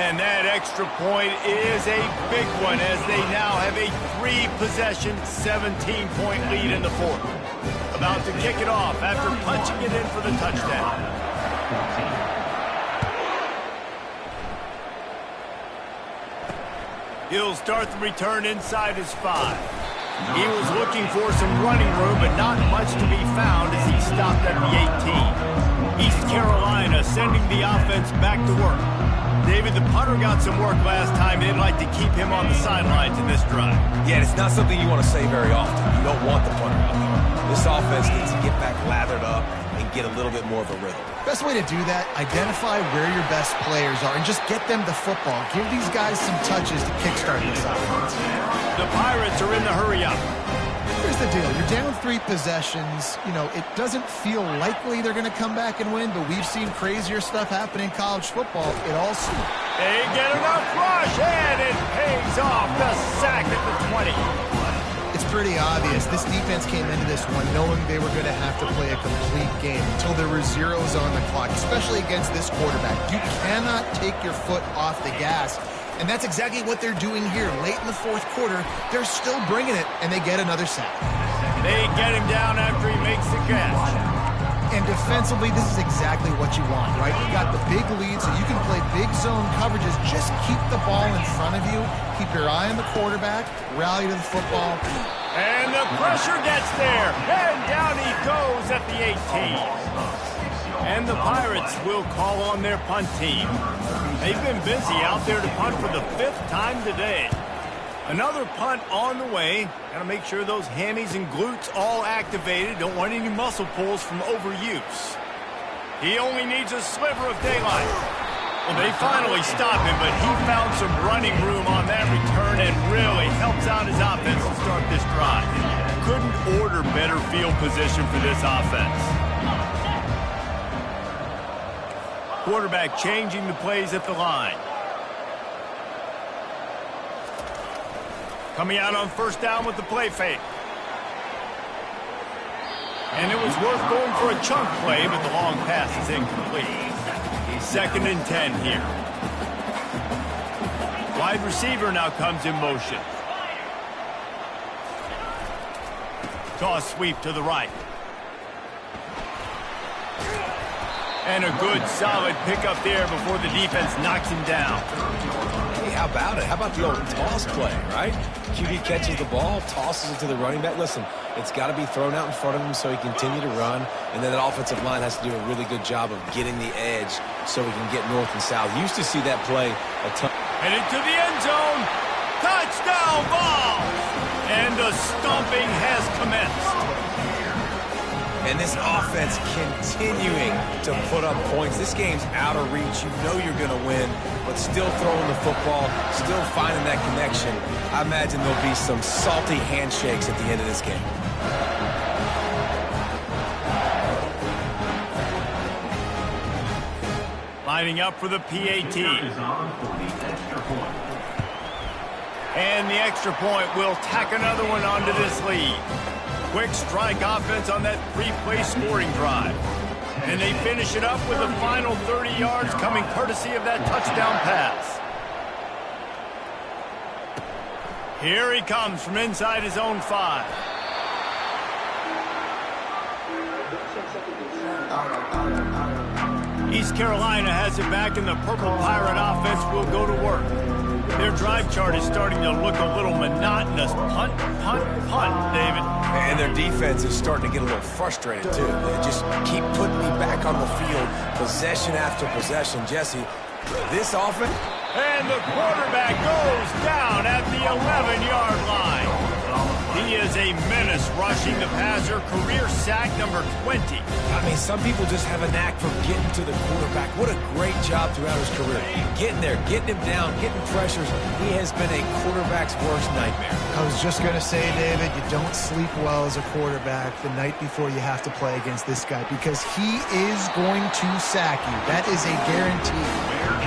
And that extra point is a big one as they now have a 3-possession, 17-point lead in the fourth. About to kick it off after punching it in for the touchdown. He'll start the return inside his 5. He was looking for some running room, but not much to be found as he stopped at the 18. East Carolina sending the offense back to work. David, the punter got some work last time. They'd like to keep him on the sidelines in this drive. Yeah, it's not something you want to say very often. You don't want the punter out there. This offense needs to get back lathered up and get a little bit more of a rhythm. Best way to do that, identify where your best players are and just get them the football. Give these guys some touches to kickstart this offense. The Pirates are in the hurry up. Here's the deal. You're down 3 possessions. You know, it doesn't feel likely they're going to come back and win, but we've seen crazier stuff happen in college football. It all seems. They get enough rush, and it pays off. The sack at the 20. It's pretty obvious. This defense came into this one knowing they were going to have to play a complete game until there were zeros on the clock, especially against this quarterback. You cannot take your foot off the gas. And that's exactly what they're doing here. Late in the fourth quarter, they're still bringing it, and they get another sack. They get him down after he makes the catch. And defensively, this is exactly what you want, right? You got the big lead, so you can play big zone coverages. Just keep the ball in front of you. Keep your eye on the quarterback. Rally to the football. And the pressure gets there. And down he goes at the 18. And the Pirates will call on their punt team. They've been busy out there to punt for the 5th time today. Another punt on the way. Got to make sure those hammies and glutes all activated. Don't want any muscle pulls from overuse. He only needs a sliver of daylight. Well, they finally stop him, but he found some running room on that return and really helps out his offense to start this drive. Couldn't order better field position for this offense. Quarterback changing the plays at the line. Coming out on first down with the play fake. And it was worth going for a chunk play, but the long pass is incomplete. 2nd and 10 here. Wide receiver now comes in motion. Toss sweep to the right. And a good, solid pickup there before the defense knocks him down. Hey, how about it? How about the old toss play, right? QB catches the ball, tosses it to the running back. Listen, it's got to be thrown out in front of him so he can continue to run. And then that offensive line has to do a really good job of getting the edge so we can get north and south. Used to see that play a ton. And into the end zone. Touchdown ball. And the stomping has commenced. And this offense continuing to put up points. This game's out of reach. You know you're going to win, but still throwing the football, still finding that connection. I imagine there'll be some salty handshakes at the end of this game. Lining up for the PAT. And the extra point will tack another one onto this lead. Quick strike offense on that 3-play scoring drive. And they finish it up with the final 30 yards coming courtesy of that touchdown pass. Here he comes from inside his own 5. East Carolina has it back, and the Purple Pirate offense will go to work. Their drive chart is starting to look a little monotonous. Punt, punt, punt, David. And their defense is starting to get a little frustrated, too. They just keep putting me back on the field, possession after possession. Jesse, this offense... And the quarterback goes down at the 11-yard line. He is a menace rushing the passer. Career sack number 20. I mean, some people just have a knack for getting to the quarterback. What a great job throughout his career. Getting there, getting him down, getting pressures. He has been a quarterback's worst nightmare. I was just going to say, David, you don't sleep well as a quarterback the night before you have to play against this guy because he is going to sack you. That is a guarantee.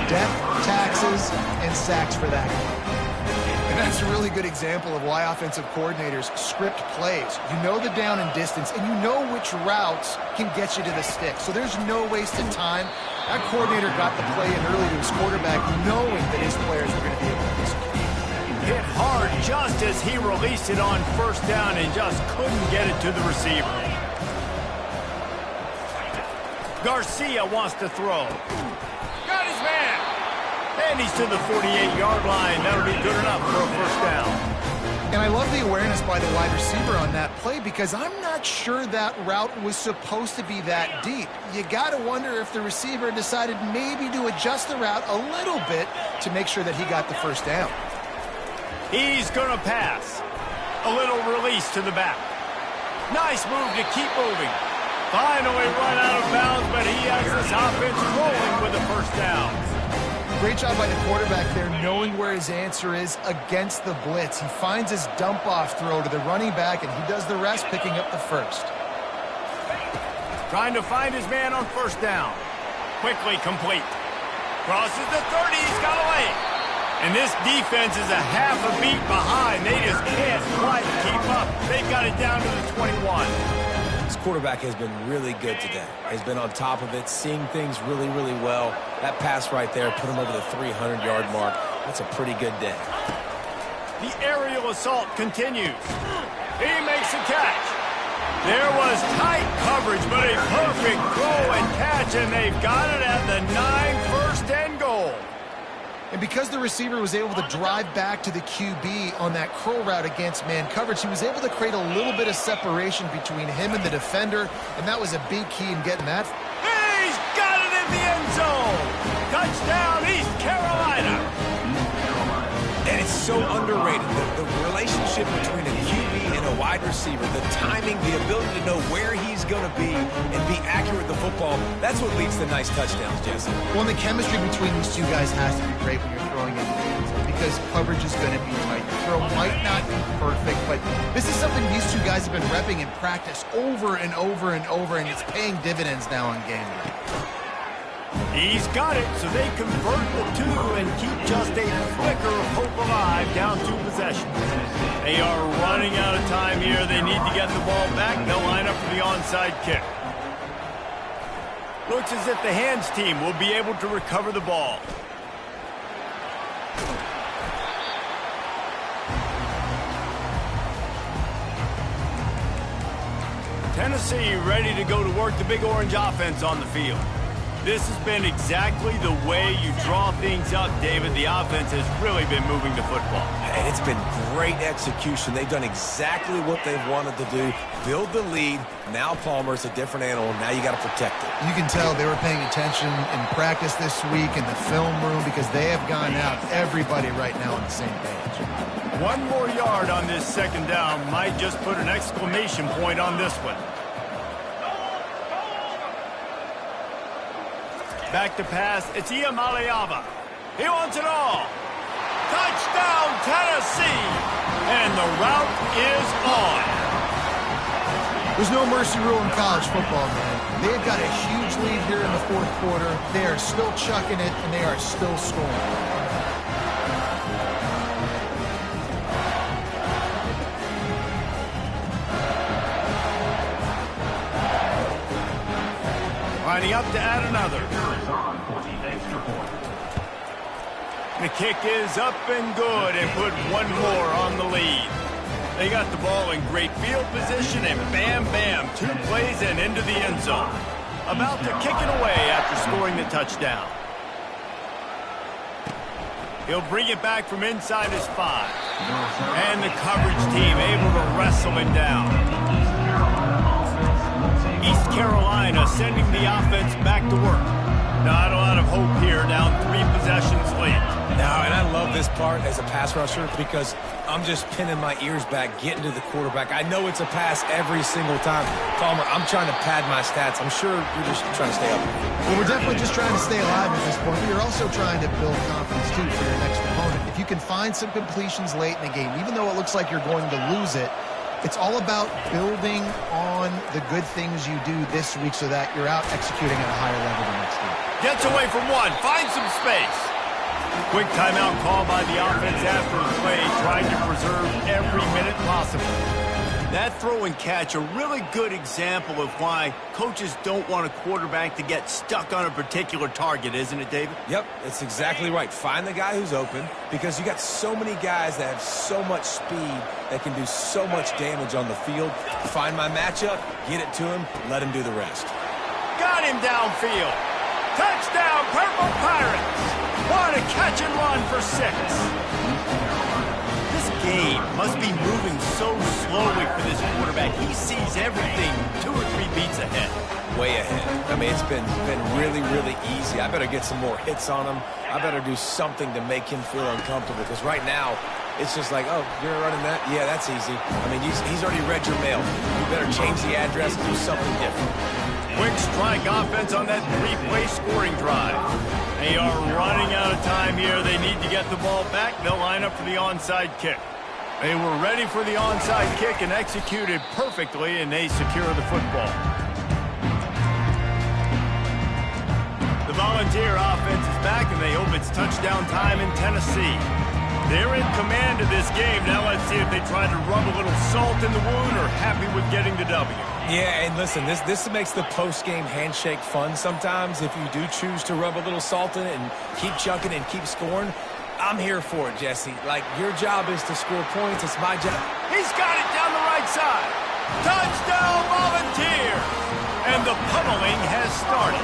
Death, taxes, and sacks for that guy. And that's a really good example of why offensive coordinators script plays. You know the down and distance, and you know which routes can get you to the stick. So there's no wasted time. That coordinator got the play in early to his quarterback, knowing that his players were going to be able to execute. Hit hard just as he released it on first down and just couldn't get it to the receiver. Garcia wants to throw. Got his man. And he's to the 48-yard line. That'll be good enough for a first down. And I love the awareness by the wide receiver on that play because I'm not sure that route was supposed to be that deep. You got to wonder if the receiver decided maybe to adjust the route a little bit to make sure that he got the first down. He's going to pass. A little release to the back. Nice move to keep moving. Finally run out of bounds, but he has this offense rolling with a first down. Great job by the quarterback there, knowing where his answer is against the blitz. He finds his dump-off throw to the running back, and he does the rest, picking up the first. Trying to find his man on first down. Quickly complete. Crosses the 30, he's got away. And this defense is a half a beat behind. They just can't quite keep up. They've got it down to the 21. This quarterback has been really good today. He's been on top of it, seeing things really, really well. That pass right there put him over the 300-yard mark. That's a pretty good day. The aerial assault continues. He makes a catch. There was tight coverage, but a perfect throw and catch, and they've got it at the 9, first and goal. And because the receiver was able to drive back to the QB on that curl route against man coverage, he was able to create a little bit of separation between him and the defender, and that was a big key in getting that. He's got it in the end zone. Touchdown, East Carolina. And it's so underrated. The relationship between a QB and a wide receiver, the timing, the ability to know where he's going to be and be accurate with the football, that's what leads to nice touchdowns, Jesse. Well, the chemistry between these two guys has to be great when you're throwing in the end zone because coverage is going to be tight. The throw might not be perfect, but this is something these two guys have been repping in practice over and over and over, and it's paying dividends now on game day. He's got it, so they convert the two and keep just a flicker of hope alive down 2 possessions. They are running out of time here. They need to get the ball back. They'll line up for the onside kick. Looks as if the hands team will be able to recover the ball. Tennessee ready to go to work the Big Orange offense on the field. This has been exactly the way you draw things up, David. The offense has really been moving the football. And it's been great execution. They've done exactly what they've wanted to do. Build the lead. Now Palmer's a different animal. Now you got to protect it. You can tell they were paying attention in practice this week in the film room because they have gone out, everybody right now on the same page. 1 more yard on this second down might just put an exclamation point on this one. Back to pass, it's Iamaleava. He wants it all. Touchdown, Tennessee! And the route is on. There's no mercy rule in college football, man. They've got a huge lead here in the 4th quarter. They are still chucking it, and they are still scoring. Lining up to add another. The kick is up and good and put 1 more on the lead. They got the ball in great field position and bam, bam, 2 plays and into the end zone. About to kick it away after scoring the touchdown. He'll bring it back from inside his 5. And the coverage team able to wrestle him down. East Carolina sending the offense back to work. Not a lot of hope here, down 3 possessions late. Now, and I love this part as a pass rusher because I'm just pinning my ears back, getting to the quarterback. I know it's a pass every single time. Palmer, I'm trying to pad my stats. I'm sure you're just trying to stay up. Well, we're definitely just trying to stay alive at this point, but you're also trying to build confidence, too, for your next opponent. If you can find some completions late in the game, even though it looks like you're going to lose it, it's all about building on the good things you do this week so that you're out executing at a higher level the next week. Gets away from 1, finds some space. Quick timeout call by the offense after the play, trying to preserve every minute possible. That throw and catch, a really good example of why coaches don't want a quarterback to get stuck on a particular target, isn't it, David? Yep, it's exactly right. Find the guy who's open, because you got so many guys that have so much speed that can do so much damage on the field. Find my matchup, get it to him, let him do the rest. Got him downfield. Touchdown, Purple Pirates. What a catch and run for 6. Game must be moving so slowly for this quarterback. He sees everything 2 or 3 beats ahead. Way ahead. I mean, it's been really, really easy. I better get some more hits on him. I better do something to make him feel uncomfortable, because right now, it's just like, oh, you're running that? Yeah, that's easy. I mean, he's already read your mail. You better change the address and do something different. Quick strike offense on that 3-play scoring drive. They are running out of time here. They need to get the ball back. They'll line up for the onside kick. They were ready for the onside kick and executed perfectly, and they secure the football. The Volunteer offense is back, and they hope it's touchdown time in Tennessee. They're in command of this game. Now let's see if they try to rub a little salt in the wound or happy with getting the W. Yeah, and listen, this makes the post-game handshake fun sometimes. If you do choose to rub a little salt in it and keep chucking and keep scoring, I'm here for it, Jesse. Like, your job is to score points. It's my job. He's got it down the right side. Touchdown, Volunteer! And the pummeling has started.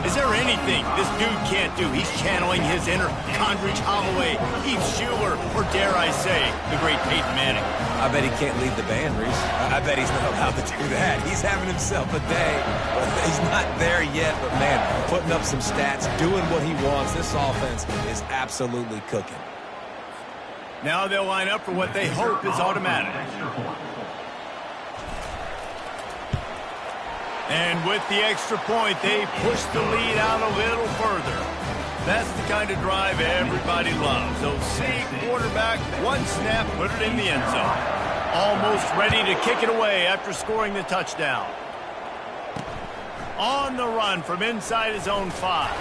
Is there anything this dude can't do? He's channeling his inner Condridge Holloway, Heath Schuler, or dare I say, the great Peyton Manning. I bet he can't lead the band, Reese. I bet he's not allowed to do that. He's having himself a day. He's not there yet, but man, putting up some stats, doing what he wants. This offense is absolutely cooking. Now they'll line up for what they hope is automatic. And with the extra point, they push the lead out a little further. That's the kind of drive everybody loves. So see quarterback, one snap, put it in the end zone. Almost ready to kick it away after scoring the touchdown. On the run from inside his own 5.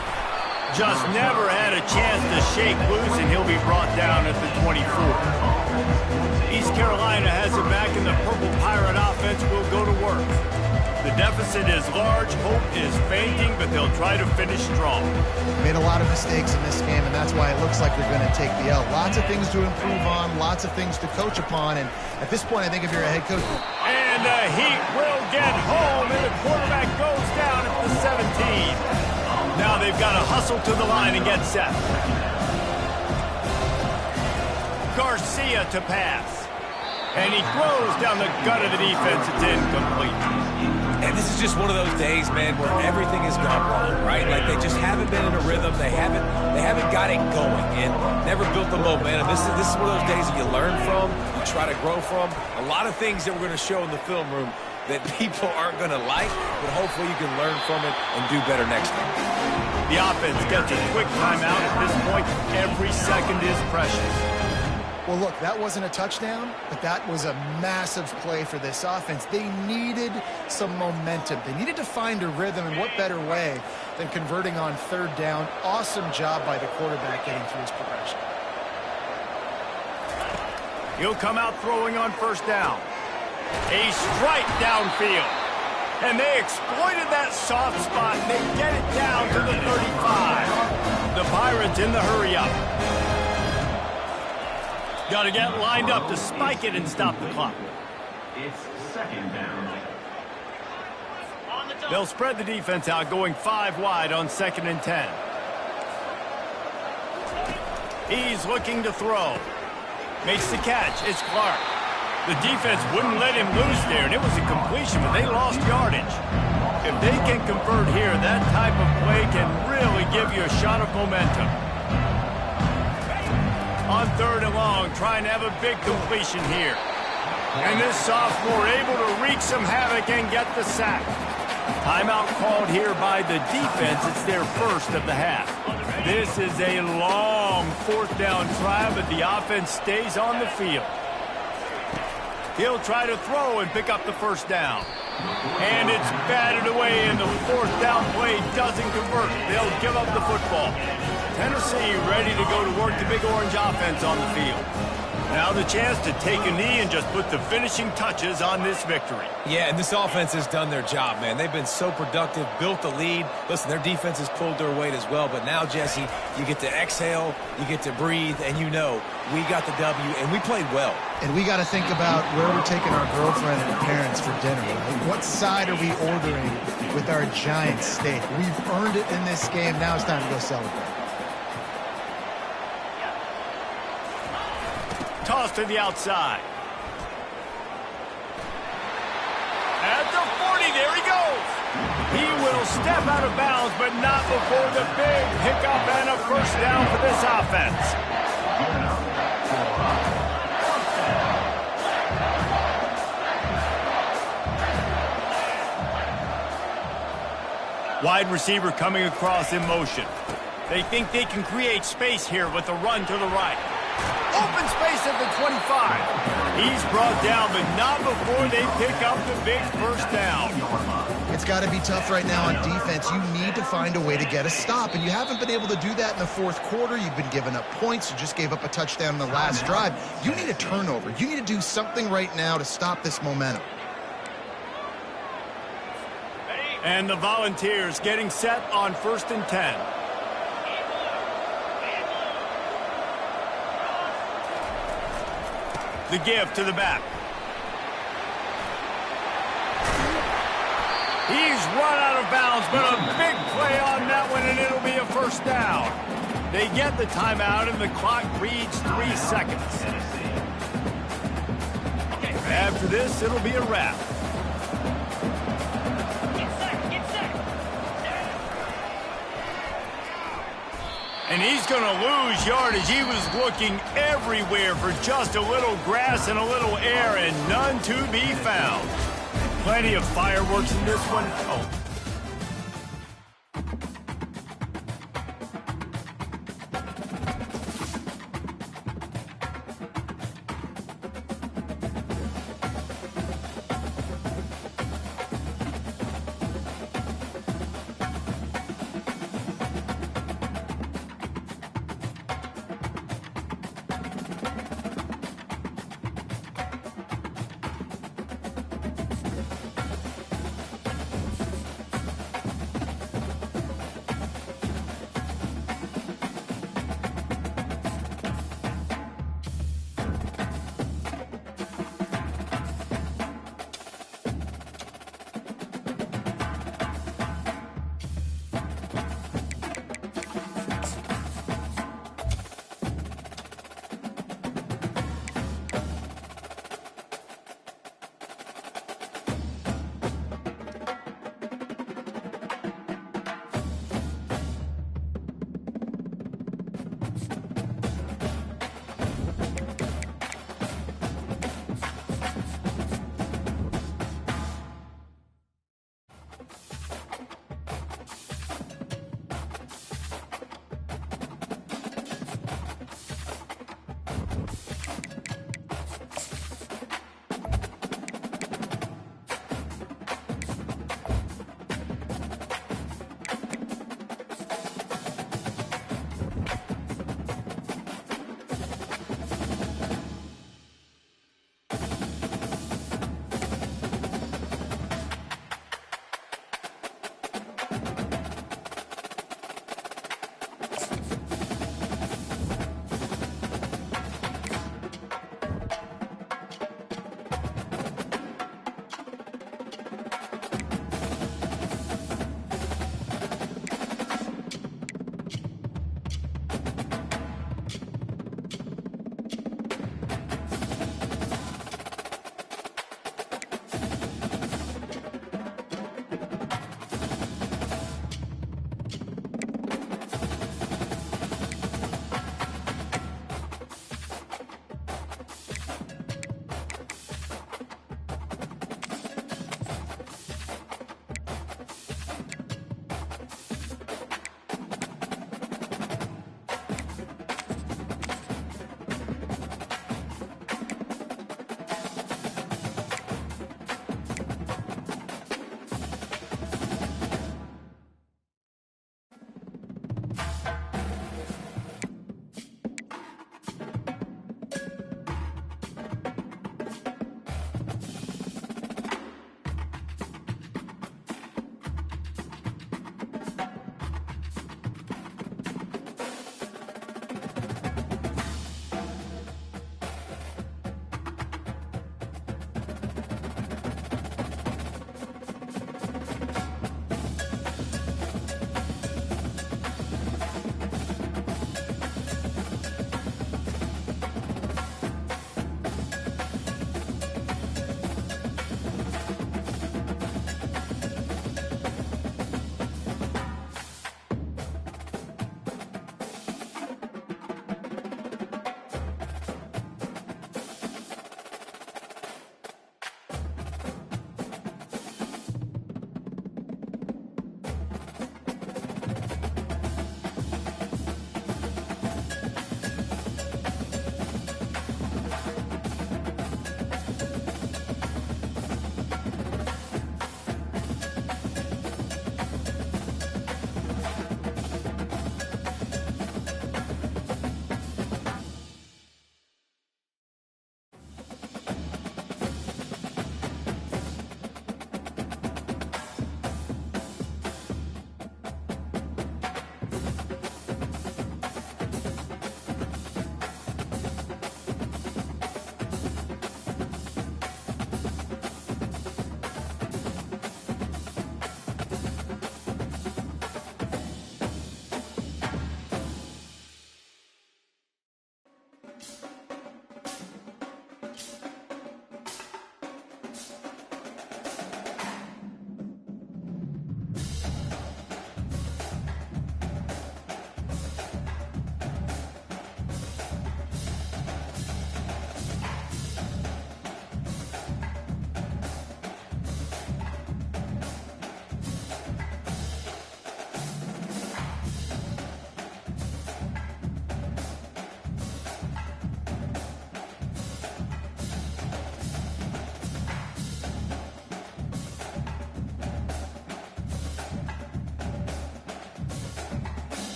Just never had a chance to shake loose, and he'll be brought down at the 24. East Carolina has it back, and the Purple Pirate offense will go to work. The deficit is large, hope is fainting, but they'll try to finish strong. Made a lot of mistakes in this game, and that's why it looks like they're going to take the L. Lots of things to improve on, lots of things to coach upon, and at this point, I think if you're a head coach... And the Heat will get home, and the quarterback goes down at the 17. Now they've got to hustle to the line and get set. Garcia to pass. And he throws down the gut of the defense. It's incomplete. And this is just one of those days, man, where everything has gone wrong, right? Like, they just haven't been in a rhythm. They haven't got it going and never built the momentum. This is one of those days that you learn from, you try to grow from. A lot of things that we're going to show in the film room that people aren't going to like, but hopefully you can learn from it and do better next time. The offense gets a quick timeout. At this point, every second is precious. Well, look, that wasn't a touchdown, but that was a massive play for this offense. They needed some momentum. They needed to find a rhythm, and what better way than converting on 3rd down. Awesome job by the quarterback getting through his progression. He'll come out throwing on 1st down. A strike downfield. And they exploited that soft spot, and they get it down to the 35. The Pirates in the hurry-up. Got to get lined up to spike it and stop the clock. It's 2nd down. They'll spread the defense out, going 5 wide on 2nd and 10. He's looking to throw. Makes the catch. It's Clark. The defense wouldn't let him loose there, and it was a completion, but they lost yardage. If they can convert here, that type of play can really give you a shot of momentum. On 3rd and long, trying to have a big completion here. And this sophomore able to wreak some havoc and get the sack. Timeout called here by the defense. It's their first of the half. This is a long 4th down try, but the offense stays on the field. He'll try to throw and pick up the 1st down. And it's batted away, and the 4th down play doesn't convert. They'll give up the football. Tennessee ready to go to work the Big Orange offense on the field. Now the chance to take a knee and just put the finishing touches on this victory. Yeah, and this offense has done their job, man. They've been so productive, built the lead. Listen, their defense has pulled their weight as well. But now, Jesse, you get to exhale, you get to breathe, and you know we got the W, and we played well. And we got to think about where we're taking our girlfriend and parents for dinner, right? What side are we ordering with our giant steak? We've earned it in this game. Now it's time to go celebrate. Toss to the outside. At the 40, there he goes. He will step out of bounds, but not before the big pickup and a first down for this offense. Wide receiver coming across in motion. They think they can create space here with the run to the right. Open space at the 25. He's brought down, but not before they pick up the big first down. It's got to be tough right now on defense. You need to find a way to get a stop, and you haven't been able to do that in the fourth quarter. You've been giving up points. You just gave up a touchdown in the last drive. You need a turnover. You need to do something right now to stop this momentum. And the Volunteers getting set on 1st and 10. The give to the back. He's run out of bounds, but a big play on that one, and it'll be a first down. They get the timeout, and the clock reads 3 seconds. After this, it'll be a wrap. And he's going to lose yardage. He was looking everywhere for just a little grass and a little air, and none to be found. Plenty of fireworks in this one. Oh.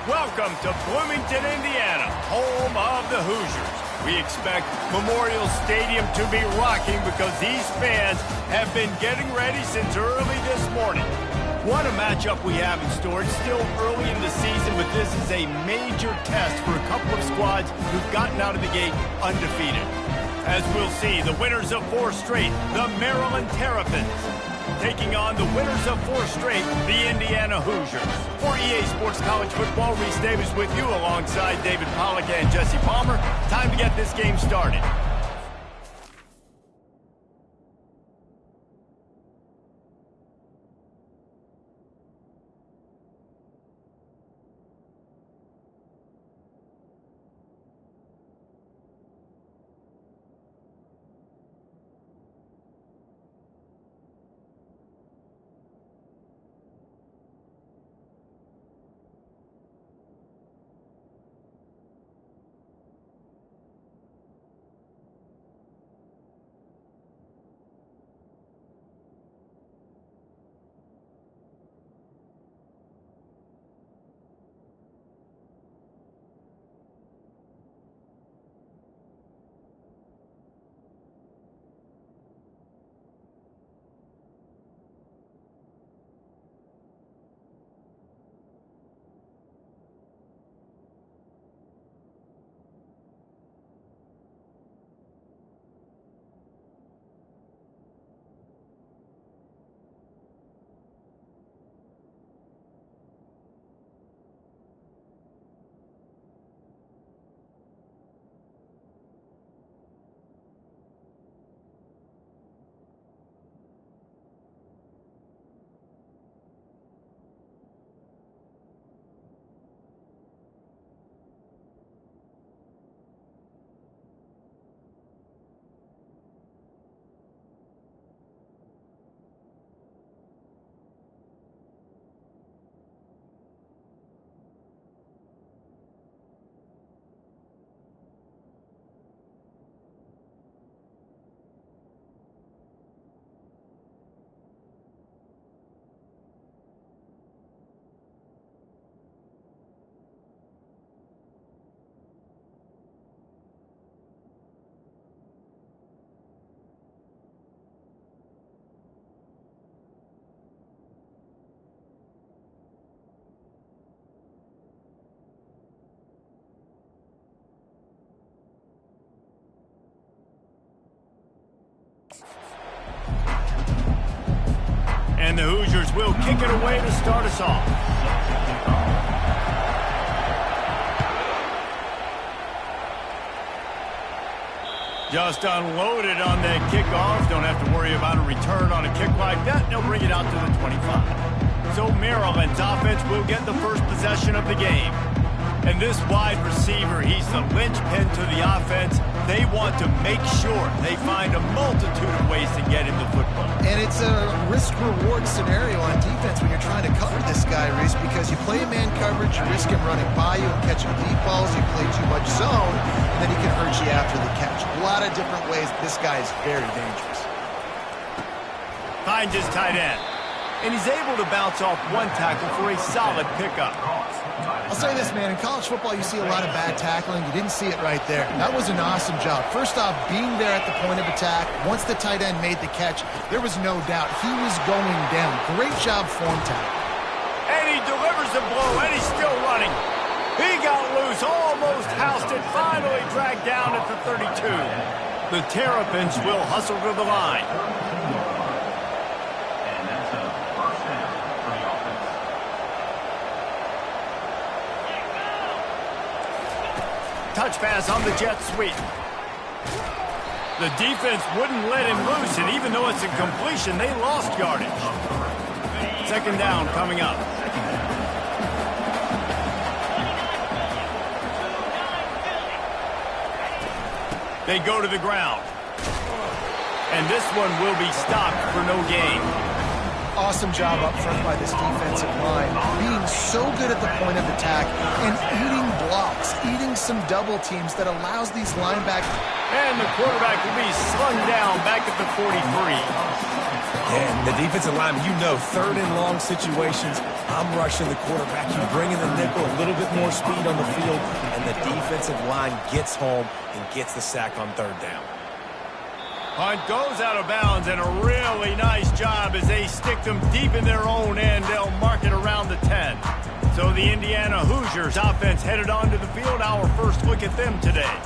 Welcome to Bloomington, Indiana, home of the Hoosiers. We expect Memorial Stadium to be rocking because these fans have been getting ready since early this morning. What a matchup we have in store. It's still early in the season, but this is a major test for a couple of squads who've gotten out of the gate undefeated. As we'll see, the winners of 4 straight, the Maryland Terrapins, taking on the winners of 4 straight, the Indiana Hoosiers. For EA Sports College Football, Reese Davis with you alongside David Pollack and Jesse Palmer. Time to get this game started. And the Hoosiers will kick it away to start us off. Just unloaded on that kickoff. Don't have to worry about a return on a kick like that. They'll bring it out to the 25. So Maryland's offense will get the first possession of the game. And this wide receiver, he's the linchpin to the offense. They want to make sure they find a multitude of ways to get him the football. And it's a risk-reward scenario on defense when you're trying to cover this guy, Reese, because you play man coverage, you risk him running by you and catching deep balls. You play too much zone, and then he can hurt you after the catch. A lot of different ways. This guy is very dangerous. Finds his tight end. And he's able to bounce off one tackle for a solid pickup. I'll say this, man. In college football, you see a lot of bad tackling. You didn't see it right there. That was an awesome job. First off, being there at the point of attack. Once the tight end made the catch, there was no doubt he was going down. Great job form tackle. And he delivers the blow, and he's still running. He got loose, almost housed it, finally dragged down at the 32. The Terrapins will hustle to the line. Touch pass on the jet sweep. The defense wouldn't let him loose, and even though it's a completion, they lost yardage. Second down coming up. They go to the ground. And this one will be stopped for no gain. Awesome job up front by this defensive line, being so good at the point of attack and eating blocks, eating some double teams that allows these linebackers. And the quarterback will be slung down back at the 43. And the defensive lineman, you know, third and long situations, I'm rushing the quarterback. You bring in the nickel, a little bit more speed on the field, and the defensive line gets home and gets the sack on third down. Punt goes out of bounds, and a really nice job as they stick them deep in their own end. They'll mark it around the 10. So the Indiana Hoosiers offense headed onto the field. Our first look at them today.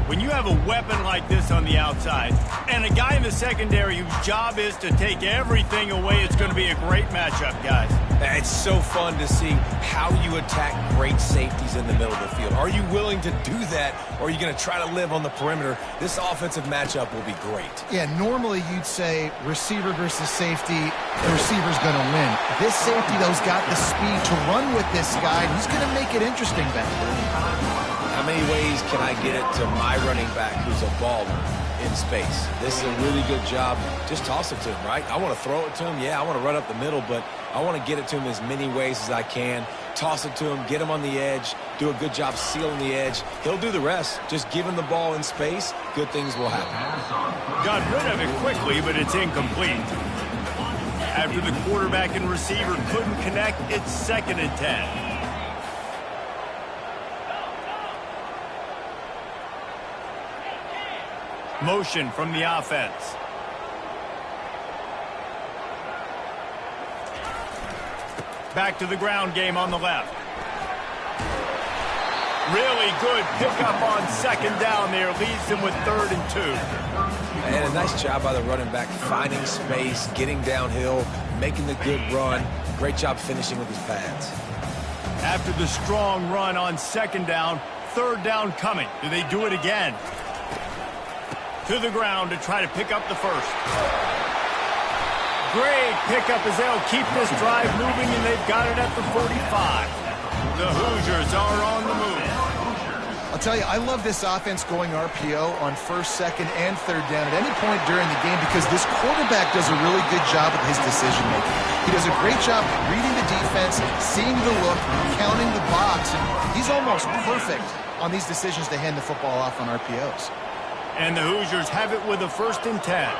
When you have a weapon like this on the outside and a guy in the secondary whose job is to take everything away, it's going to be a great matchup, guys. It's so fun to see how you attack great safeties in the middle of the field. Are you willing to do that, or are you going to try to live on the perimeter? This offensive matchup will be great. Yeah, normally you'd say receiver versus safety, the receiver's going to win. This safety, though, has got the speed to run with this guy, and he's going to make it interesting back there. How many ways can I get it to my running back who's a baller in space? This is a really good job. Just toss it to him, right? I want to throw it to him. Yeah, I want to run up the middle, but I want to get it to him as many ways as I can. Toss it to him, get him on the edge, do a good job sealing the edge. He'll do the rest. Just give him the ball in space. Good things will happen. Got rid of it quickly, but it's incomplete. After the quarterback and receiver couldn't connect, it's 2nd and 10. Motion from the offense. Back to the ground game on the left. Really good pickup on 2nd down there. Leaves them with 3rd and 2. And a nice job by the running back, finding space, getting downhill, making the good run. Great job finishing with his pads. After the strong run on 2nd down, 3rd down coming. Do they do it again? To the ground to try to pick up the first. Great pickup as they'll keep this drive moving, and they've got it at the 45. The Hoosiers are on the move. I'll tell you, I love this offense going RPO on 1st, 2nd, and 3rd down at any point during the game because this quarterback does a really good job of his decision-making. He does a great job reading the defense, seeing the look, counting the box, and he's almost perfect on these decisions to hand the football off on RPOs. And the Hoosiers have it with a 1st and 10.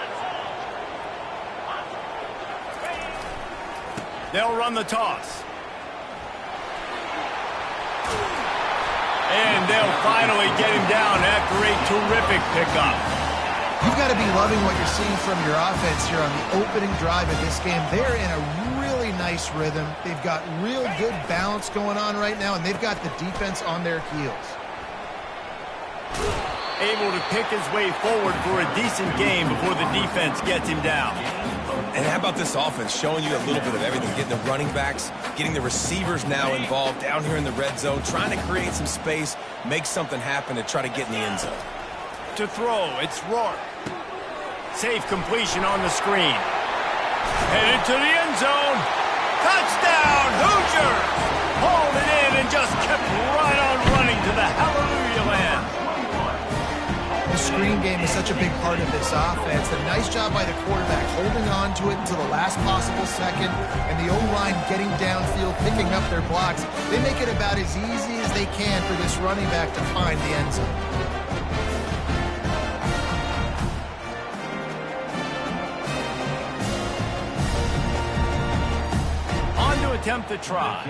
They'll run the toss. And they'll finally get him down after a terrific pickup. You've got to be loving what you're seeing from your offense here on the opening drive of this game. They're in a really nice rhythm. They've got real good balance going on right now, and they've got the defense on their heels. Able to pick his way forward for a decent game before the defense gets him down. And how about this offense showing you a little bit of everything, getting the running backs, getting the receivers now involved down here in the red zone, trying to create some space, make something happen to try to get in the end zone. To throw, it's Rourke. Safe completion on the screen. Headed to the end zone. Touchdown, Hoosiers! Hauled it in and just kept right on running to the hallelujah land. The screen game is such a big part of this offense. A nice job by the quarterback holding on to it until the last possible second, and the O-line getting downfield, picking up their blocks. They make it about as easy as they can for this running back to find the end zone. On to attempt the try.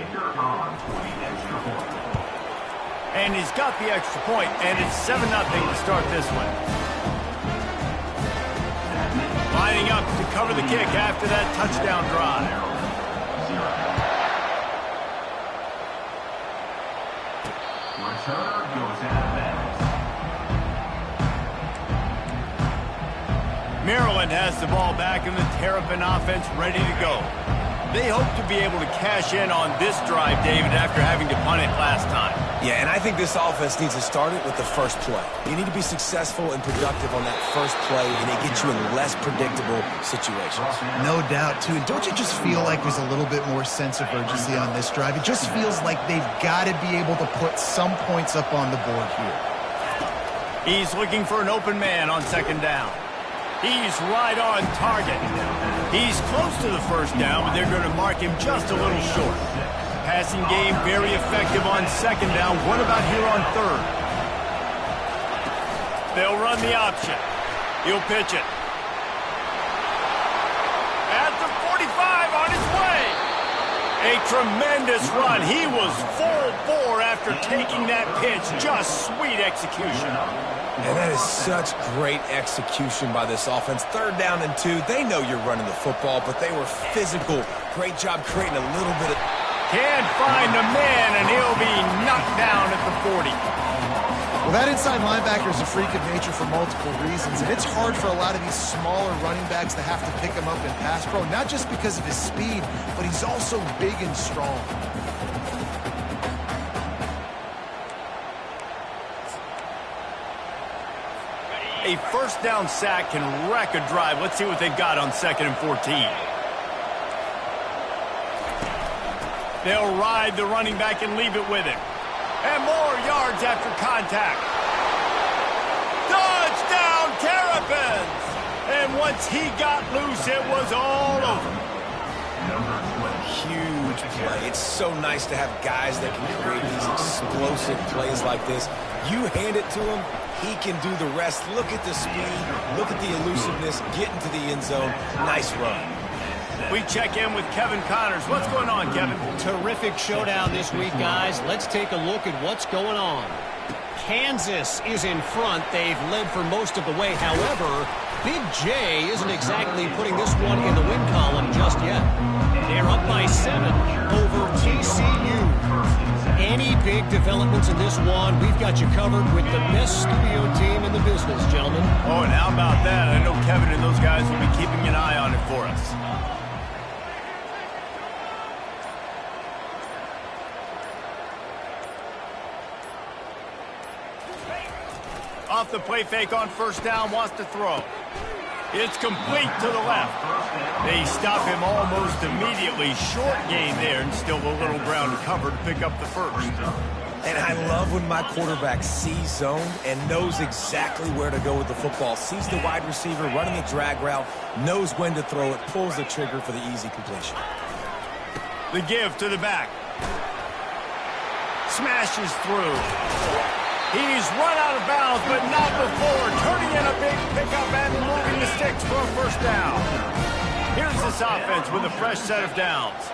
And he's got the extra point, and it's 7-0 to start this one. Lining up to cover the kick after that touchdown drive. Return goes out of bounds. Maryland has the ball back, and the Terrapin offense ready to go. They hope to be able to cash in on this drive, David, after having to punt it last time. Yeah, and I think this offense needs to start it with the first play. You need to be successful and productive on that first play, and it gets you in less predictable situations. No doubt, too. And don't you just feel like there's a little bit more sense of urgency on this drive? It just feels like they've got to be able to put some points up on the board here. He's looking for an open man on 2nd down. He's right on target. He's close to the first down, but they're going to mark him just a little short. Passing game very effective on second down. What about here on third? They'll run the option. He'll pitch it. At the 45 on his way. A tremendous run. He was full bore after taking that pitch. Just sweet execution. And that is such great execution by this offense. Third down and 2. They know you're running the football, but they were physical. Great job creating a little bit of... Can't find a man, and he'll be knocked down at the 40. Well, that inside linebacker is a freak of nature for multiple reasons, and it's hard for a lot of these smaller running backs to have to pick him up in pass pro, not just because of his speed, but he's also big and strong. A first down sack can wreck a drive. Let's see what they've got on 2nd and 14. They'll ride the running back and leave it with him. And more yards after contact. Touchdown, Terrapins! And once he got loose, it was all over. Huge play. It's so nice to have guys that can create these explosive plays like this. You hand it to him, he can do the rest. Look at the speed. Look at the elusiveness. Get into the end zone. Nice run. We check in with Kevin Connors. What's going on, Kevin? Terrific showdown this week, guys. Let's take a look at what's going on. Kansas is in front. They've led for most of the way. However, Big J isn't exactly putting this one in the win column just yet. They're up by 7 over TCU. Any big developments in this one, we've got you covered with the best studio team in the business, gentlemen. Oh, and how about that? I know Kevin and those guys will be keeping an eye on it for us. Off the play fake on first down, wants to throw. It's complete to the left. They stop him almost immediately. Short gain there, and still a little ground to cover to pick up the first. And I love when my quarterback sees zone and knows exactly where to go with the football. Sees the wide receiver running the drag route, knows when to throw it, pulls the trigger for the easy completion. The give to the back. Smashes through. He's run out of bounds, but not before. Turning in a big pickup and moving the sticks for a first down. Here's this offense with a fresh set of downs.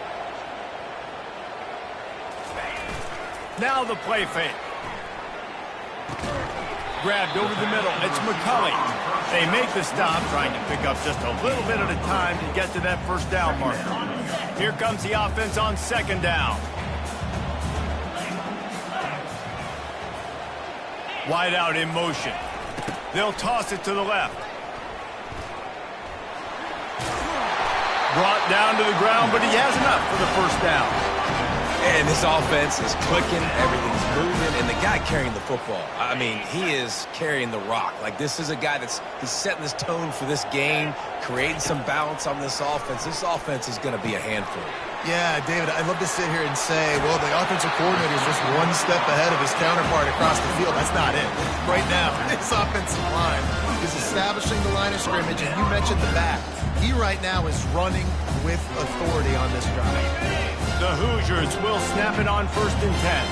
Now the play fake. Grabbed over the middle. It's McCulley. They make the stop, trying to pick up just a little bit at a time to get to that first down marker. Here comes the offense on second down. Wide out in motion. They'll toss it to the left. Brought down to the ground, but he has enough for the first down. And this offense is clicking, everything's moving, and the guy carrying the football, I mean, he is carrying the rock. Like, this is a guy he's setting this tone for this game, creating some balance on this offense. This offense is going to be a handful. Yeah, David, I'd love to sit here and say, well, the offensive coordinator is just one step ahead of his counterpart across the field. That's not it. Right now, this offensive line is establishing the line of scrimmage, and you mentioned the back. He right now is running with authority on this drive. The Hoosiers will snap it on 1st and 10.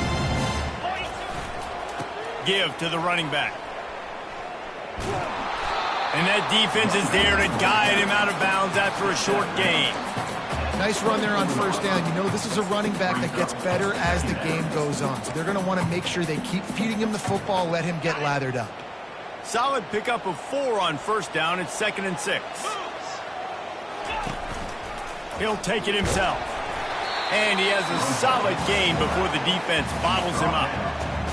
Give to the running back. And that defense is there to guide him out of bounds after a short gain. Nice run there on first down. You know, this is a running back that gets better as the game goes on. So they're going to want to make sure they keep feeding him the football, let him get lathered up. Solid pickup of 4 on first down. It's 2nd and 6. He'll take it himself. And he has a solid gain before the defense bottles him up.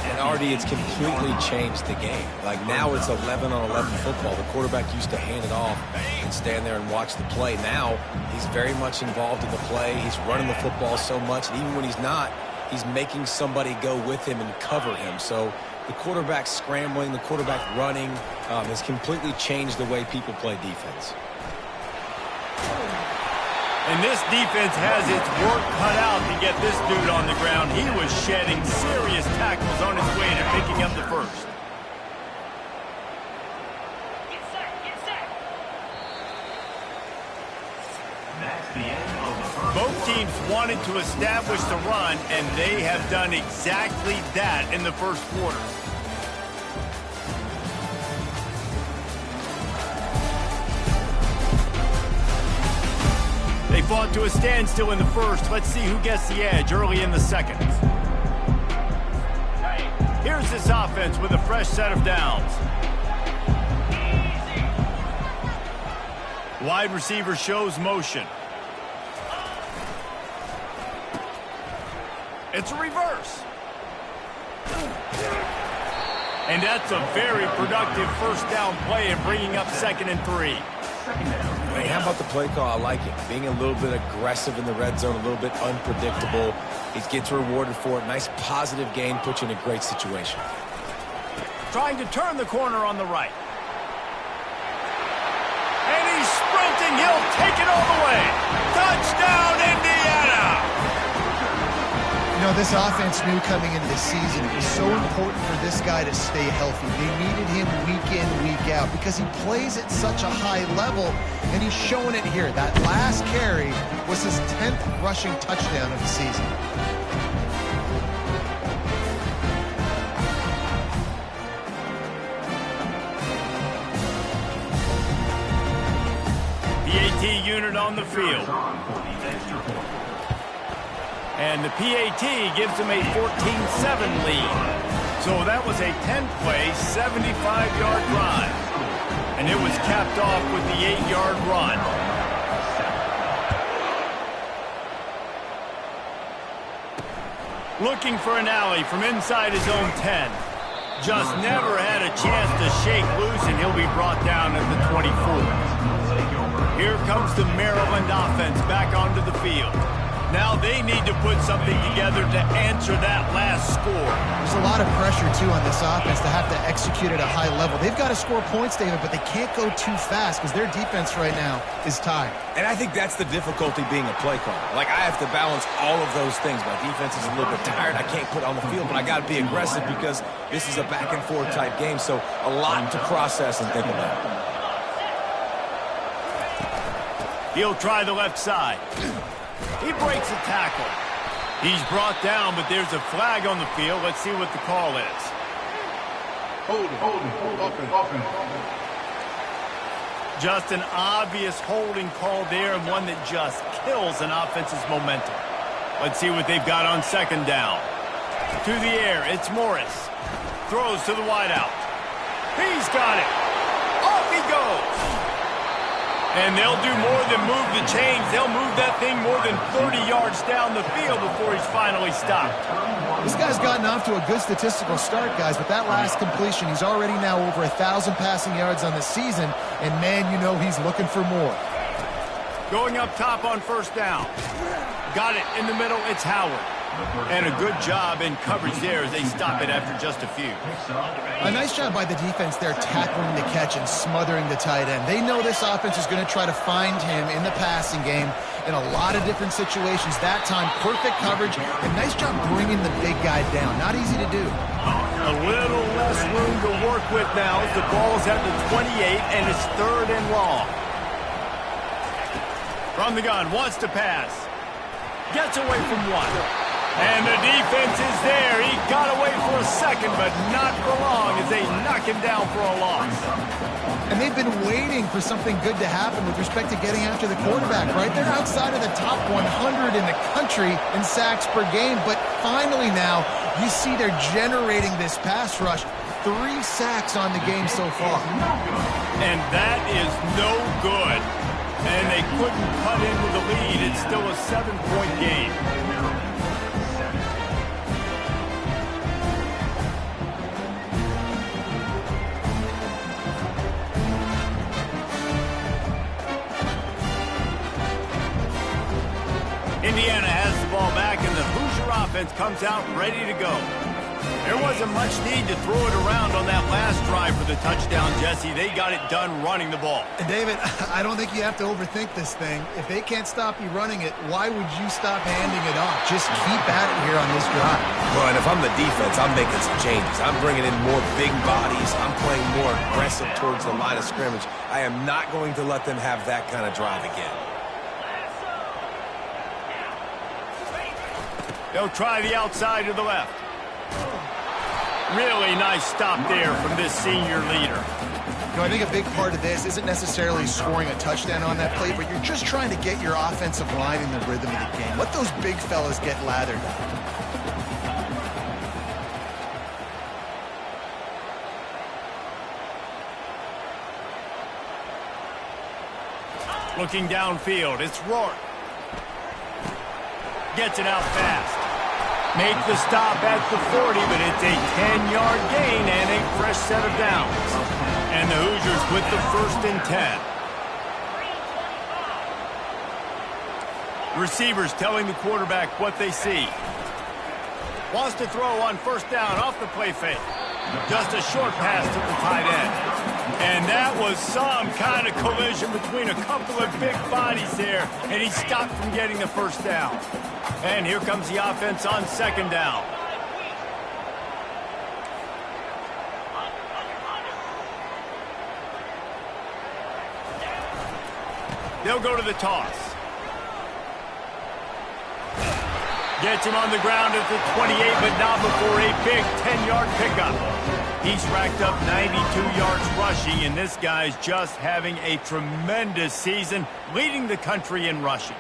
And Artie, it's completely changed the game. Like, now it's 11-on-11 football. The quarterback used to hand it off and stand there and watch the play. Now he's very much involved in the play. He's running the football so much, and even when he's not, he's making somebody go with him and cover him. So the quarterback scrambling, the quarterback running has completely changed the way people play defense. And this defense has its work cut out to get this dude on the ground. He was shedding serious tackles on his way to picking up the first. That's the end of the Both teams wanted to establish the run, and they have done exactly that in the first quarter. They fought to a standstill in the first. Let's see who gets the edge early in the second. Here's this offense with a fresh set of downs. Wide receiver shows motion. It's a reverse. And that's a very productive first down play and bringing up 2nd and 3. Hey, how about the play call? I like it. Being a little bit aggressive in the red zone, a little bit unpredictable. He gets rewarded for it. Nice positive gain, puts you in a great situation. Trying to turn the corner on the right. And he's sprinting. He'll take it all the way. Touchdown, Indiana! You know, this offense knew coming into the season it was so important for this guy to stay healthy. They needed him week in, week out because he plays at such a high level, and he's showing it here. That last carry was his 10th rushing touchdown of the season. PAT unit on the field. And the PAT gives them a 14-7 lead. So that was a 10-play, 75-yard drive. And it was capped off with the 8-yard run. Looking for an alley from inside his own 10. Just never had a chance to shake loose, and he'll be brought down at the 24. Here comes the Maryland offense back onto the field. Now they need to put something together to answer that last score. There's a lot of pressure, too, on this offense to have to execute at a high level. They've got to score points, David, but they can't go too fast because their defense right now is tired. And I think that's the difficulty being a play caller. Like, I have to balance all of those things. My defense is a little bit tired. I can't put on the field, but I got to be aggressive because this is a back-and-forth type game, so a lot to process and think about. He'll try the left side. He breaks a tackle. He's brought down, but there's a flag on the field. Let's see what the call is. Holding. Just an obvious holding call there, and one that just kills an offense's momentum. Let's see what they've got on 2nd down. To the air, it's Morris. Throws to the wideout. He's got it. Off he goes. And they'll do more than move the chains. They'll move that thing more than 30 yards down the field before he's finally stopped. This guy's gotten off to a good statistical start, guys, but that last completion, he's already now over 1,000 passing yards on the season, and man, you know he's looking for more. Going up top on 1st down. Got it in the middle, it's Howard. And a good job in coverage there as they stop it after just a few. A nice job by the defense there tackling the catch and smothering the tight end. They know this offense is going to try to find him in the passing game in a lot of different situations. That time, perfect coverage and nice job bringing the big guy down. Not easy to do. A little less room to work with now as the ball's at the 28 and it's 3rd and long. From the gun, wants to pass. Gets away from one. And the defense is there. He got away for a second, but not for long as they knock him down for a loss. And they've been waiting for something good to happen with respect to getting after the quarterback, right? They're outside of the top 100 in the country in sacks per game, but finally now you see they're generating this pass rush. 3 sacks on the game so far. And that is no good. And they couldn't cut into the lead. It's still a 7-point game. Indiana has the ball back, and the Hoosier offense comes out ready to go. There wasn't much need to throw it around on that last drive for the touchdown, Jesse. They got it done running the ball. And David, I don't think you have to overthink this thing. If they can't stop you running it, why would you stop handing it off? Just keep at it here on this drive. Well, and if I'm the defense, I'm making some changes. I'm bringing in more big bodies. I'm playing more aggressive towards the line of scrimmage. I am not going to let them have that kind of drive again. They'll try the outside to the left. Really nice stop there from this senior leader. You know, I think a big part of this isn't necessarily scoring a touchdown on that play, but you're just trying to get your offensive line in the rhythm of the game. Let those big fellas get lathered up. Looking downfield, it's Rourke. Gets it out fast. Make the stop at the 40, but it's a 10-yard gain and a fresh set of downs. And the Hoosiers with the 1st and 10. Receivers telling the quarterback what they see. Wants to throw on 1st down off the play fake. Just a short pass to the tight end. And that was some kind of collision between a couple of big bodies there, and he stopped from getting the 1st down. And here comes the offense on 2nd down. They'll go to the toss. Gets him on the ground at the 28, but not before a big 10-yard pickup. He's racked up 92 yards rushing, and this guy's just having a tremendous season, leading the country in rushing.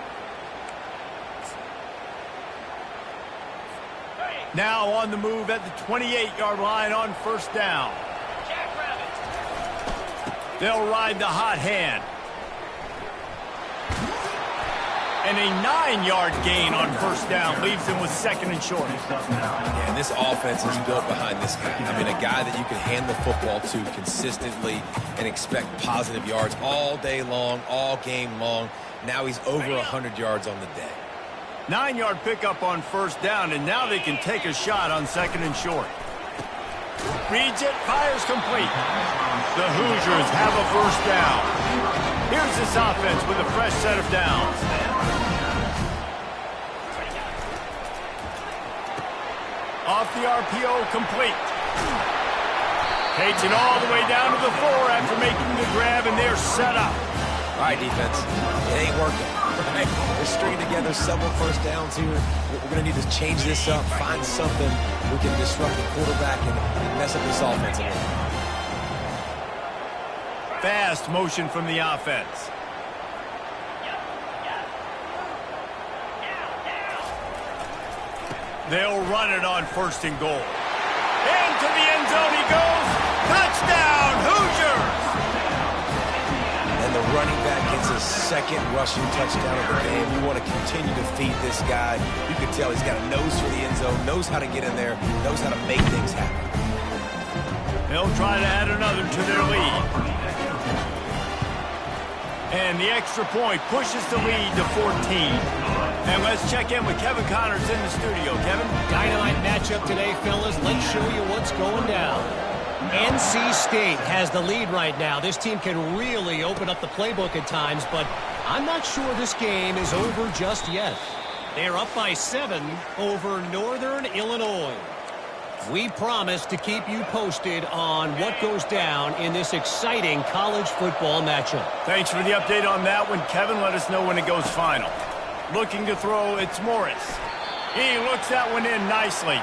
Now on the move at the 28-yard line on 1st down. They'll ride the hot hand. And a 9-yard gain on 1st down leaves them with 2nd and short. Yeah, and this offense is built behind this guy. I mean, a guy that you can hand the football to consistently and expect positive yards all day long, all game long. Now he's over 100 yards on the day. 9-yard pickup on 1st down, and now they can take a shot on 2nd and short. Reads it, fires complete. The Hoosiers have a 1st down. Here's this offense with a fresh set of downs. Off the RPO, complete. Takes it all the way down to the 4 after making the grab, and they're set up. All right, defense. It ain't working. Right? They're stringing together several 1st downs here. We're going to need to change this up, find something we can disrupt the quarterback and mess up this offense a little. Fast motion from the offense. They'll run it on 1st and goal. Into the end zone he goes. Touchdown, Hoosiers! And the running back gets his 2nd rushing touchdown of the game. You want to continue to feed this guy. You can tell he's got a nose for the end zone, knows how to get in there, knows how to make things happen. They'll try to add another to their lead. And the extra point pushes the lead to 14. And let's check in with Kevin Connors in the studio. Kevin? Dynamite matchup today, fellas. Let's show you what's going down. NC State has the lead right now. This team can really open up the playbook at times, but I'm not sure this game is over just yet. They're up by 7 over Northern Illinois. We promise to keep you posted on what goes down in this exciting college football matchup. Thanks for the update on that one, Kevin. Let us know when it goes final. Looking to throw, it's Morris. He looks that one in nicely.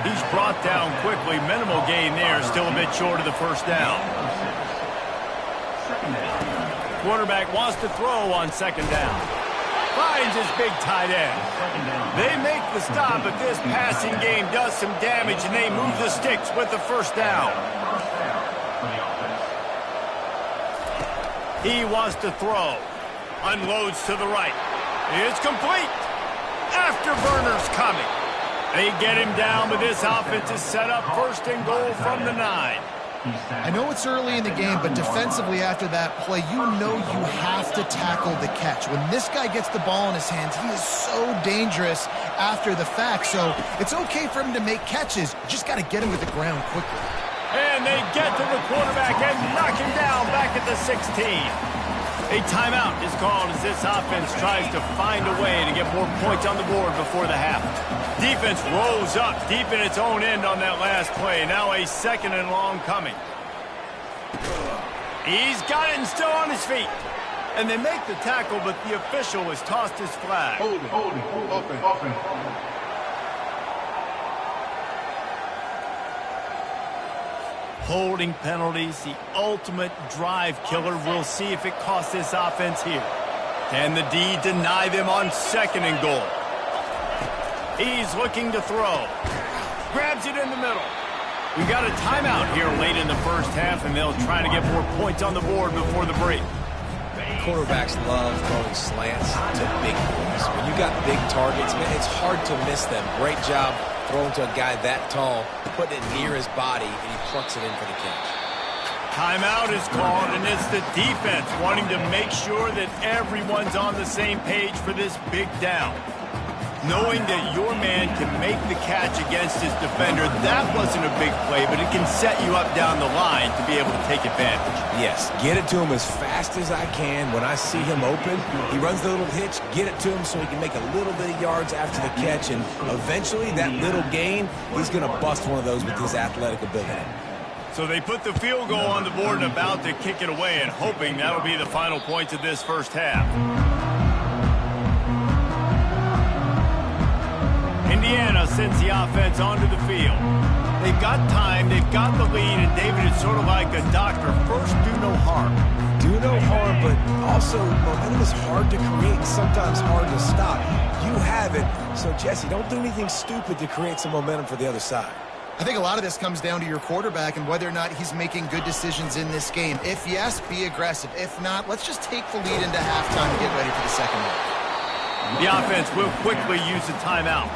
He's brought down quickly. Minimal gain there, still a bit short of the 1st down. Quarterback wants to throw on 2nd down. Finds his big tight end. They make the stop, but this passing game does some damage, and they move the sticks with the 1st down. He wants to throw. Unloads to the right. It's complete. Afterburner's coming. They get him down, but this offense is set up 1st and goal from the 9. I know it's early in the game, but defensively after that play, you know you have to tackle the catch. When this guy gets the ball in his hands, he is so dangerous after the fact. So it's okay for him to make catches. You just got to get him to the ground quickly. And they get to the quarterback and knock him down back at the 16. A timeout is called as this offense tries to find a way to get more points on the board before the half. Defense rolls up deep in its own end on that last play. Now a 2nd and long coming. He's got it and still on his feet. And they make the tackle, but the official has tossed his flag. Open. Holding penalties, the ultimate drive killer. We'll see if it costs this offense here. Can the D deny them on 2nd and goal? He's looking to throw. Grabs it in the middle. We got a timeout here late in the first half, and they'll try to get more points on the board before the break. Quarterbacks love throwing slants to big boys. When you got big targets, man, it's hard to miss them. Great job throwing to a guy that tall, putting it near his body, and he plucks it in for the catch. Timeout is called, and it's the defense wanting to make sure that everyone's on the same page for this big down. Knowing that your man can make the catch against his defender, that wasn't a big play, but it can set you up down the line to be able to take advantage. Yes, get it to him as fast as I can. When I see him open, he runs the little hitch, get it to him so he can make a little bit of yards after the catch, and eventually that little gain, he's going to bust one of those with his athletic ability. So they put the field goal on the board and about to kick it away, and hoping that'll be the final points of this first half. Indiana sends the offense onto the field. They've got time, they've got the lead, and David is sort of like a doctor. First, do no harm. Do no harm, but also momentum is hard to create and sometimes hard to stop. You have it, so Jesse, don't do anything stupid to create some momentum for the other side. I think a lot of this comes down to your quarterback and whether or not he's making good decisions in this game. If yes, be aggressive. If not, let's just take the lead into halftime and get ready for the second half. The offense will quickly use the timeout.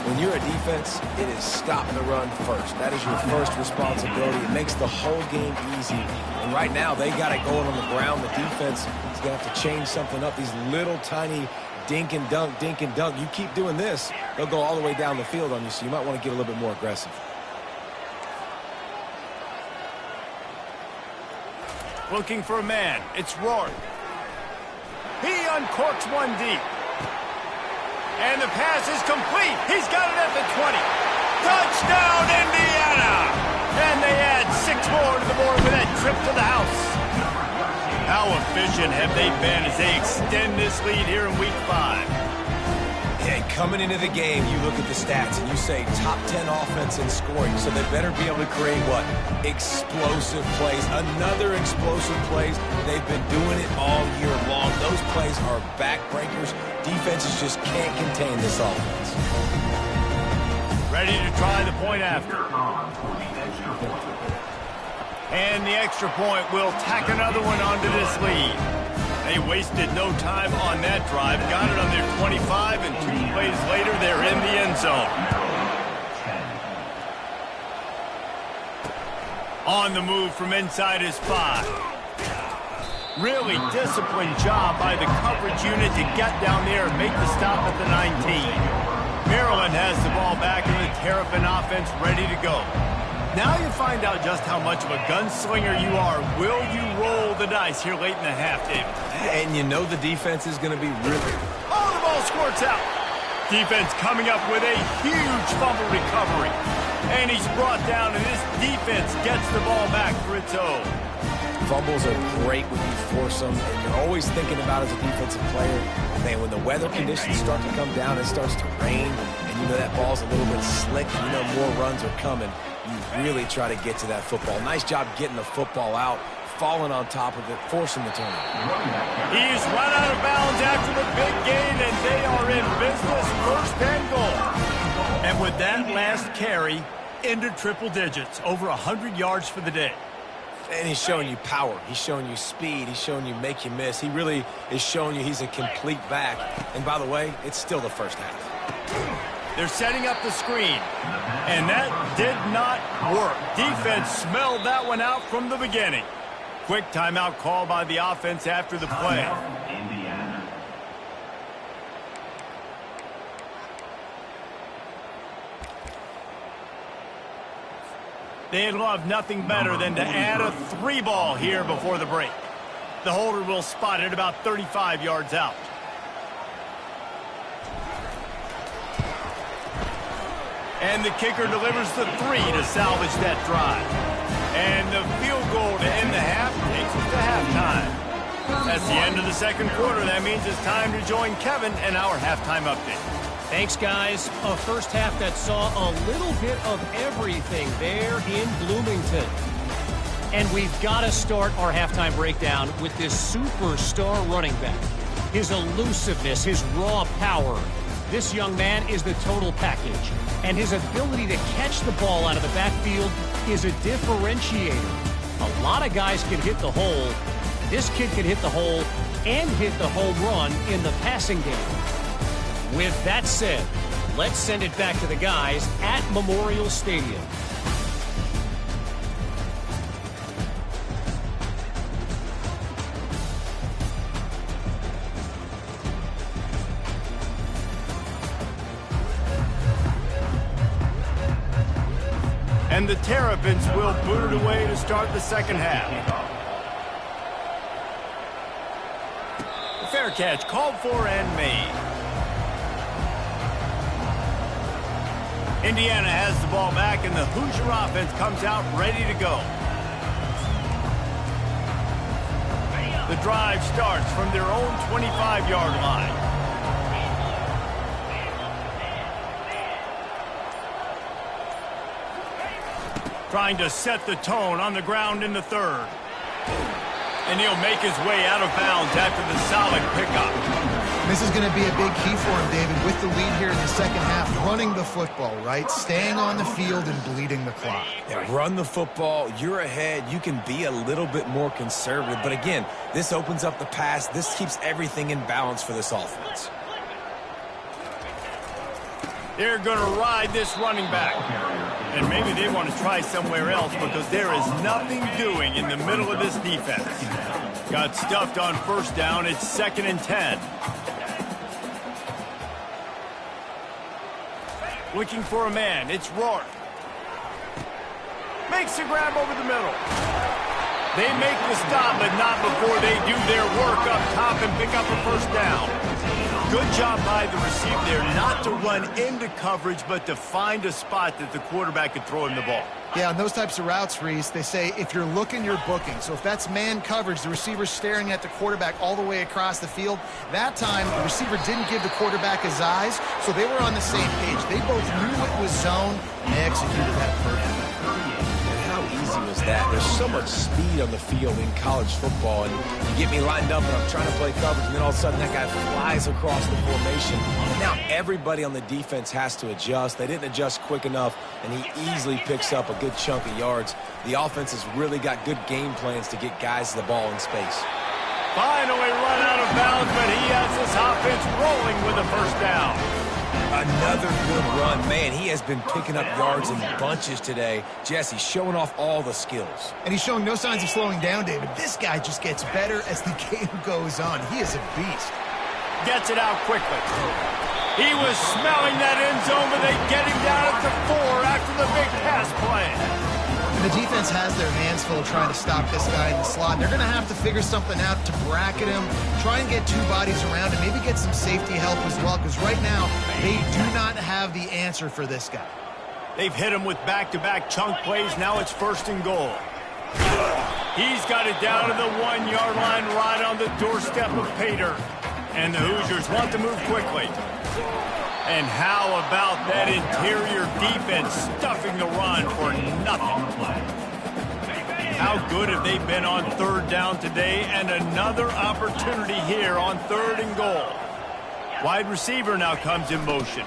When you're a defense, it is stop the run first. That is your first responsibility. It makes the whole game easy. And right now, they got it going on the ground. The defense is going to have to change something up. These little tiny dink and dunk, dink and dunk. You keep doing this, they'll go all the way down the field on you, so you might want to get a little bit more aggressive. Looking for a man. It's Rourke. He uncorks one deep. And the pass is complete. He's got it at the 20. Touchdown, Indiana! And they add 6 more to the board with that trip to the house. How efficient have they been as they extend this lead here in Week 5? And coming into the game, you look at the stats and you say top 10 offense in scoring, so they better be able to create what? Explosive plays. Another explosive plays. They've been doing it all year long. Those plays are backbreakers. Defenses just can't contain this offense. Ready to try the point after. And the extra point will tack another one onto this lead. They wasted no time on that drive. Got it on their 25, and 2 plays later, they're in the end zone. On the move from inside his 5. Really disciplined job by the coverage unit to get down there and make the stop at the 19. Maryland has the ball back in the Terrapin offense ready to go. Now you find out just how much of a gunslinger you are. Will you roll the dice here late in the half, David? And you know the defense is going to be really... Oh, the ball squirts out. Defense coming up with a huge fumble recovery. And he's brought down, and this defense gets the ball back for its own. Fumbles are great when you force them, and you're always thinking about as a defensive player, man, when the weather conditions start to come down, it starts to rain, and you know that ball's a little bit slick, and you know more runs are coming. You really try to get to that football. Nice job getting the football out, falling on top of it, forcing the turnover. He's run out of bounds after the big gain, and they are in business, 1st and goal. And with that last carry, into triple digits, over 100 yards for the day. And he's showing you power. He's showing you speed. He's showing you make you miss. He really is showing you he's a complete back. And by the way, it's still the first half. They're setting up the screen, and that did not work. Defense smelled that one out from the beginning. Quick timeout call by the offense after the play. Indiana. They'd love nothing better than to add a 3-ball here before the break. The holder will spot it about 35 yards out. And the kicker delivers the 3 to salvage that drive. And the field goal to end the half takes us to halftime. That's the end of the second quarter. That means it's time to join Kevin and our halftime update. Thanks, guys. A first half that saw a little bit of everything there in Bloomington. And we've got to start our halftime breakdown with this superstar running back. His elusiveness, his raw power. This young man is the total package. And his ability to catch the ball out of the backfield is a differentiator. A lot of guys can hit the hole. This kid can hit the hole and hit the home run in the passing game. With that said, let's send it back to the guys at Memorial Stadium. And the Terrapins will boot it away to start the second half. The fair catch called for and made. Indiana has the ball back, and the Hoosier offense comes out ready to go. The drive starts from their own 25-yard line. Trying to set the tone on the ground in the third. And he'll make his way out of bounds after the solid pickup. This is going to be a big key for him, David, with the lead here in the second half. Running the football, right? Staying on the field and bleeding the clock. Yeah, run the football. You're ahead. You can be a little bit more conservative. But again, this opens up the pass. This keeps everything in balance for this offense. They're going to ride this running back. And maybe they want to try somewhere else because there is nothing doing in the middle of this defense. Got stuffed on first down. It's 2nd and 10. Looking for a man. It's Rourke. Makes a grab over the middle. They make the stop, but not before they do their work up top and pick up a first down. Good job by the receiver there not to run into coverage, but to find a spot that the quarterback could throw him the ball. Yeah, on those types of routes, Reese, they say if you're looking, you're booking. So if that's man coverage, the receiver's staring at the quarterback all the way across the field. That time, the receiver didn't give the quarterback his eyes, so they were on the same page. They both knew it was zone, and they executed that perfectly. How easy was that? There's so much speed on the field in college football, and you get me lined up and I'm trying to play coverage, and then all of a sudden that guy flies across the formation. And now everybody on the defense has to adjust. They didn't adjust quick enough, and he easily picks up a good chunk of yards. The offense has really got good game plans to get guys the ball in space. Finally run out of bounds, but he has this offense rolling with a first down. Another good run. Man, he has been picking up yards in bunches today. Jesse showing off all the skills. And he's showing no signs of slowing down, David. This guy just gets better as the game goes on. He is a beast. Gets it out quickly. He was smelling that end zone, but they get him down at the 4 after the big pass play. And the defense has their hands full trying to stop this guy in the slot. They're going to have to figure something out to bracket him, try and get two bodies around him, maybe get some safety help as well, because right now they do not have the answer for this guy. They've hit him with back-to-back chunk plays. Now it's 1st and goal. He's got it down to the 1-yard line right on the doorstep of Pater. And the Hoosiers want to move quickly. And how about that interior defense stuffing the run for nothing? How good have they been on 3rd down today? And another opportunity here on 3rd and goal. Wide receiver now comes in motion.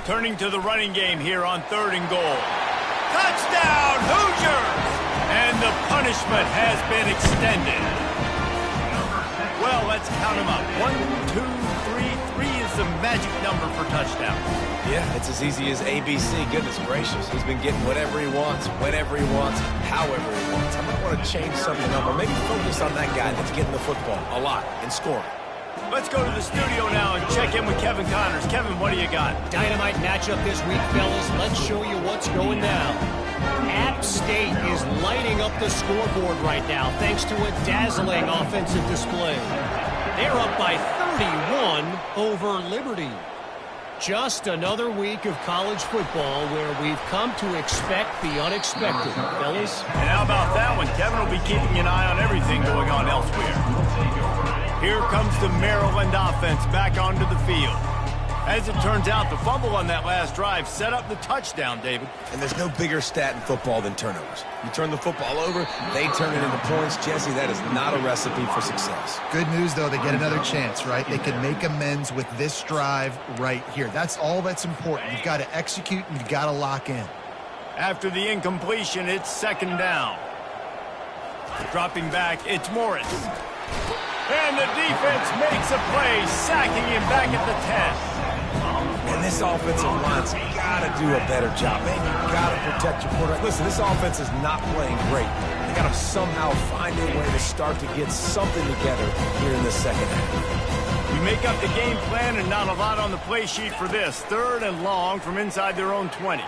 Turning to the running game here on 3rd and goal. Touchdown, Hoosiers! And the punishment has been extended. Well, let's count them up. 1, 2, 3. 3 is the magic number for touchdown. Yeah, it's as easy as ABC. Goodness gracious. He's been getting whatever he wants, whenever he wants, however he wants. I might want to change something up or maybe focus on that guy that's getting the football a lot and scoring. Let's go to the studio now and check in with Kevin Connors. Kevin, what do you got? Dynamite matchup this week, fellas. Let's show you what's going down. App State is lighting up the scoreboard right now thanks to a dazzling offensive display. They're up by 31 over Liberty. Just another week of college football where we've come to expect the unexpected, fellas. And how about that one? Kevin will be keeping an eye on everything going on elsewhere. Here comes the Maryland offense back onto the field. As it turns out, the fumble on that last drive set up the touchdown, David. And there's no bigger stat in football than turnovers. You turn the football over, they turn it into points. Jesse, that is not a recipe for success. Good news, though, they get another chance, right? They can make amends with this drive right here. That's all that's important. You've got to execute and you've got to lock in. After the incompletion, it's second down. Dropping back, it's Morris. And the defense makes a play, sacking him back at the 10. And this offensive line's got to do a better job. Man, you've got to protect your quarterback. Listen, this offense is not playing great. They got to somehow find a way to start to get something together here in the second half. We make up the game plan and not a lot on the play sheet for this. Third and long from inside their own 20.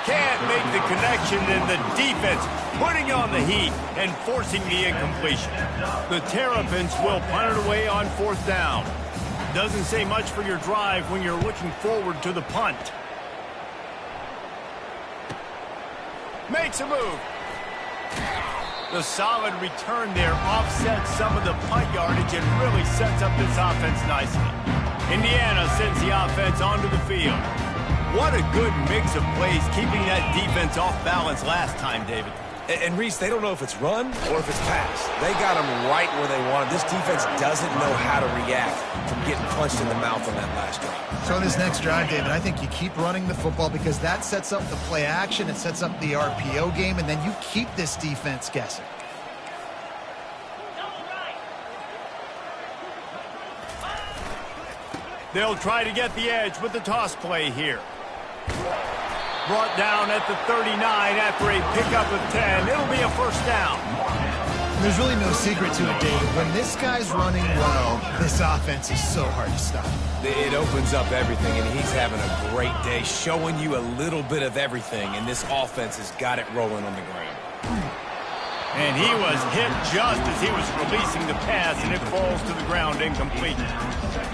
Can't make the connection, and the defense putting on the heat and forcing the incompletion. The Terrapins will punt it away on fourth down. Doesn't say much for your drive when you're looking forward to the punt. Makes a move. The solid return there offsets some of the punt yardage and really sets up this offense nicely. Indiana sends the offense onto the field. What a good mix of plays, keeping that defense off balance last time, David. And Reese, they don't know if it's run or if it's pass. They got them right where they want them. This defense doesn't know how to react from getting punched in the mouth on that last drive. So in this next drive, David, I think you keep running the football because that sets up the play action, it sets up the RPO game, and then you keep this defense guessing. They'll try to get the edge with the toss play here. Brought down at the 39 after a pickup of 10. It'll be a first down. There's really no secret to it, David. When this guy's running well, this offense is so hard to stop. It opens up everything, and he's having a great day, showing you a little bit of everything, and this offense has got it rolling on the ground. And he was hit just as he was releasing the pass, and it falls to the ground incomplete.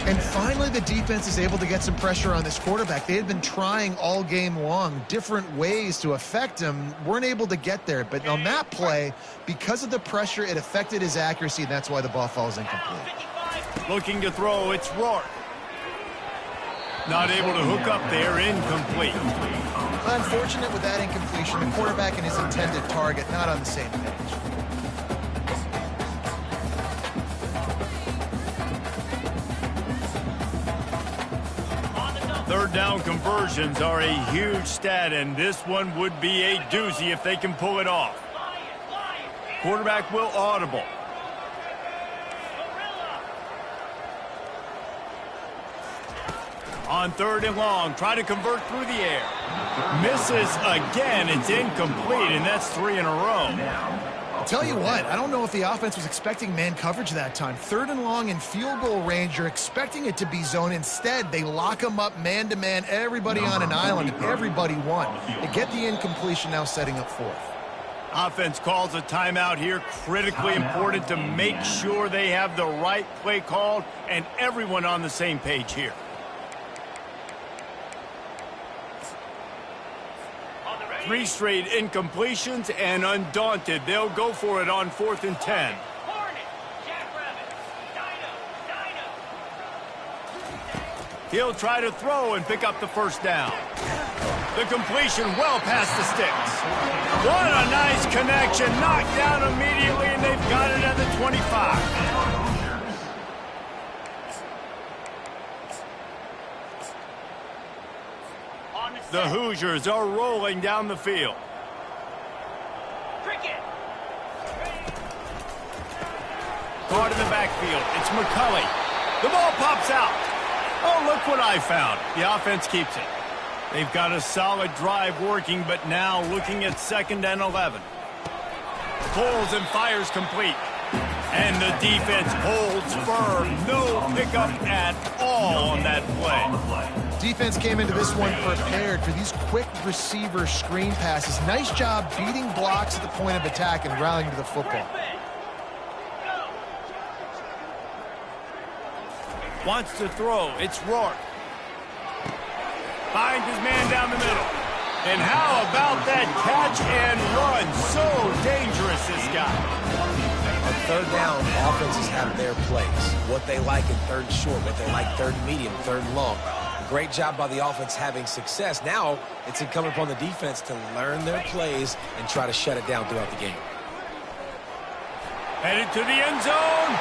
And finally, the defense is able to get some pressure on this quarterback. They had been trying all game long different ways to affect him, weren't able to get there. But on that play, because of the pressure, it affected his accuracy, and that's why the ball falls incomplete. Looking to throw, it's Rourke. Not able to hook up there, incomplete. Unfortunate with that incompletion, the quarterback and his intended target not on the same page. Third down conversions are a huge stat, and this one would be a doozy if they can pull it off. Quarterback will audible. On third and long, try to convert through the air. Misses again, it's incomplete, and that's 3 in a row. I'll tell you what, I don't know if the offense was expecting man coverage that time. Third and long in field goal range, you're expecting it to be zone. Instead, they lock them up man-to-man, everybody on an island, everybody won. They get the incompletion, now setting up fourth. Offense calls a timeout here, critically important to make sure they have the right play called and everyone on the same page here. Three straight incompletions, and undaunted, they'll go for it on 4th and 10. He'll try to throw and pick up the first down. The completion well past the sticks. What a nice connection. Knocked down immediately, and they've got it at the 25. The Hoosiers are rolling down the field. Caught in the backfield. It's McCulley. The ball pops out. Oh, look what I found. The offense keeps it. They've got a solid drive working, but now looking at 2nd and 11. Pulls and fires complete. And the defense holds firm. No pickup at all on that play. Defense came into this one prepared for these quick receiver screen passes. Nice job beating blocks at the point of attack and rallying to the football. Wants to throw. It's Rourke. Finds his man down the middle. And how about that catch and run? So dangerous, this guy. third down, offenses have their plays. What they like in third and short, what they like third and medium, third and long. Great job by the offense having success. Now it's incumbent upon the defense to learn their plays and try to shut it down throughout the game. Headed to the end zone.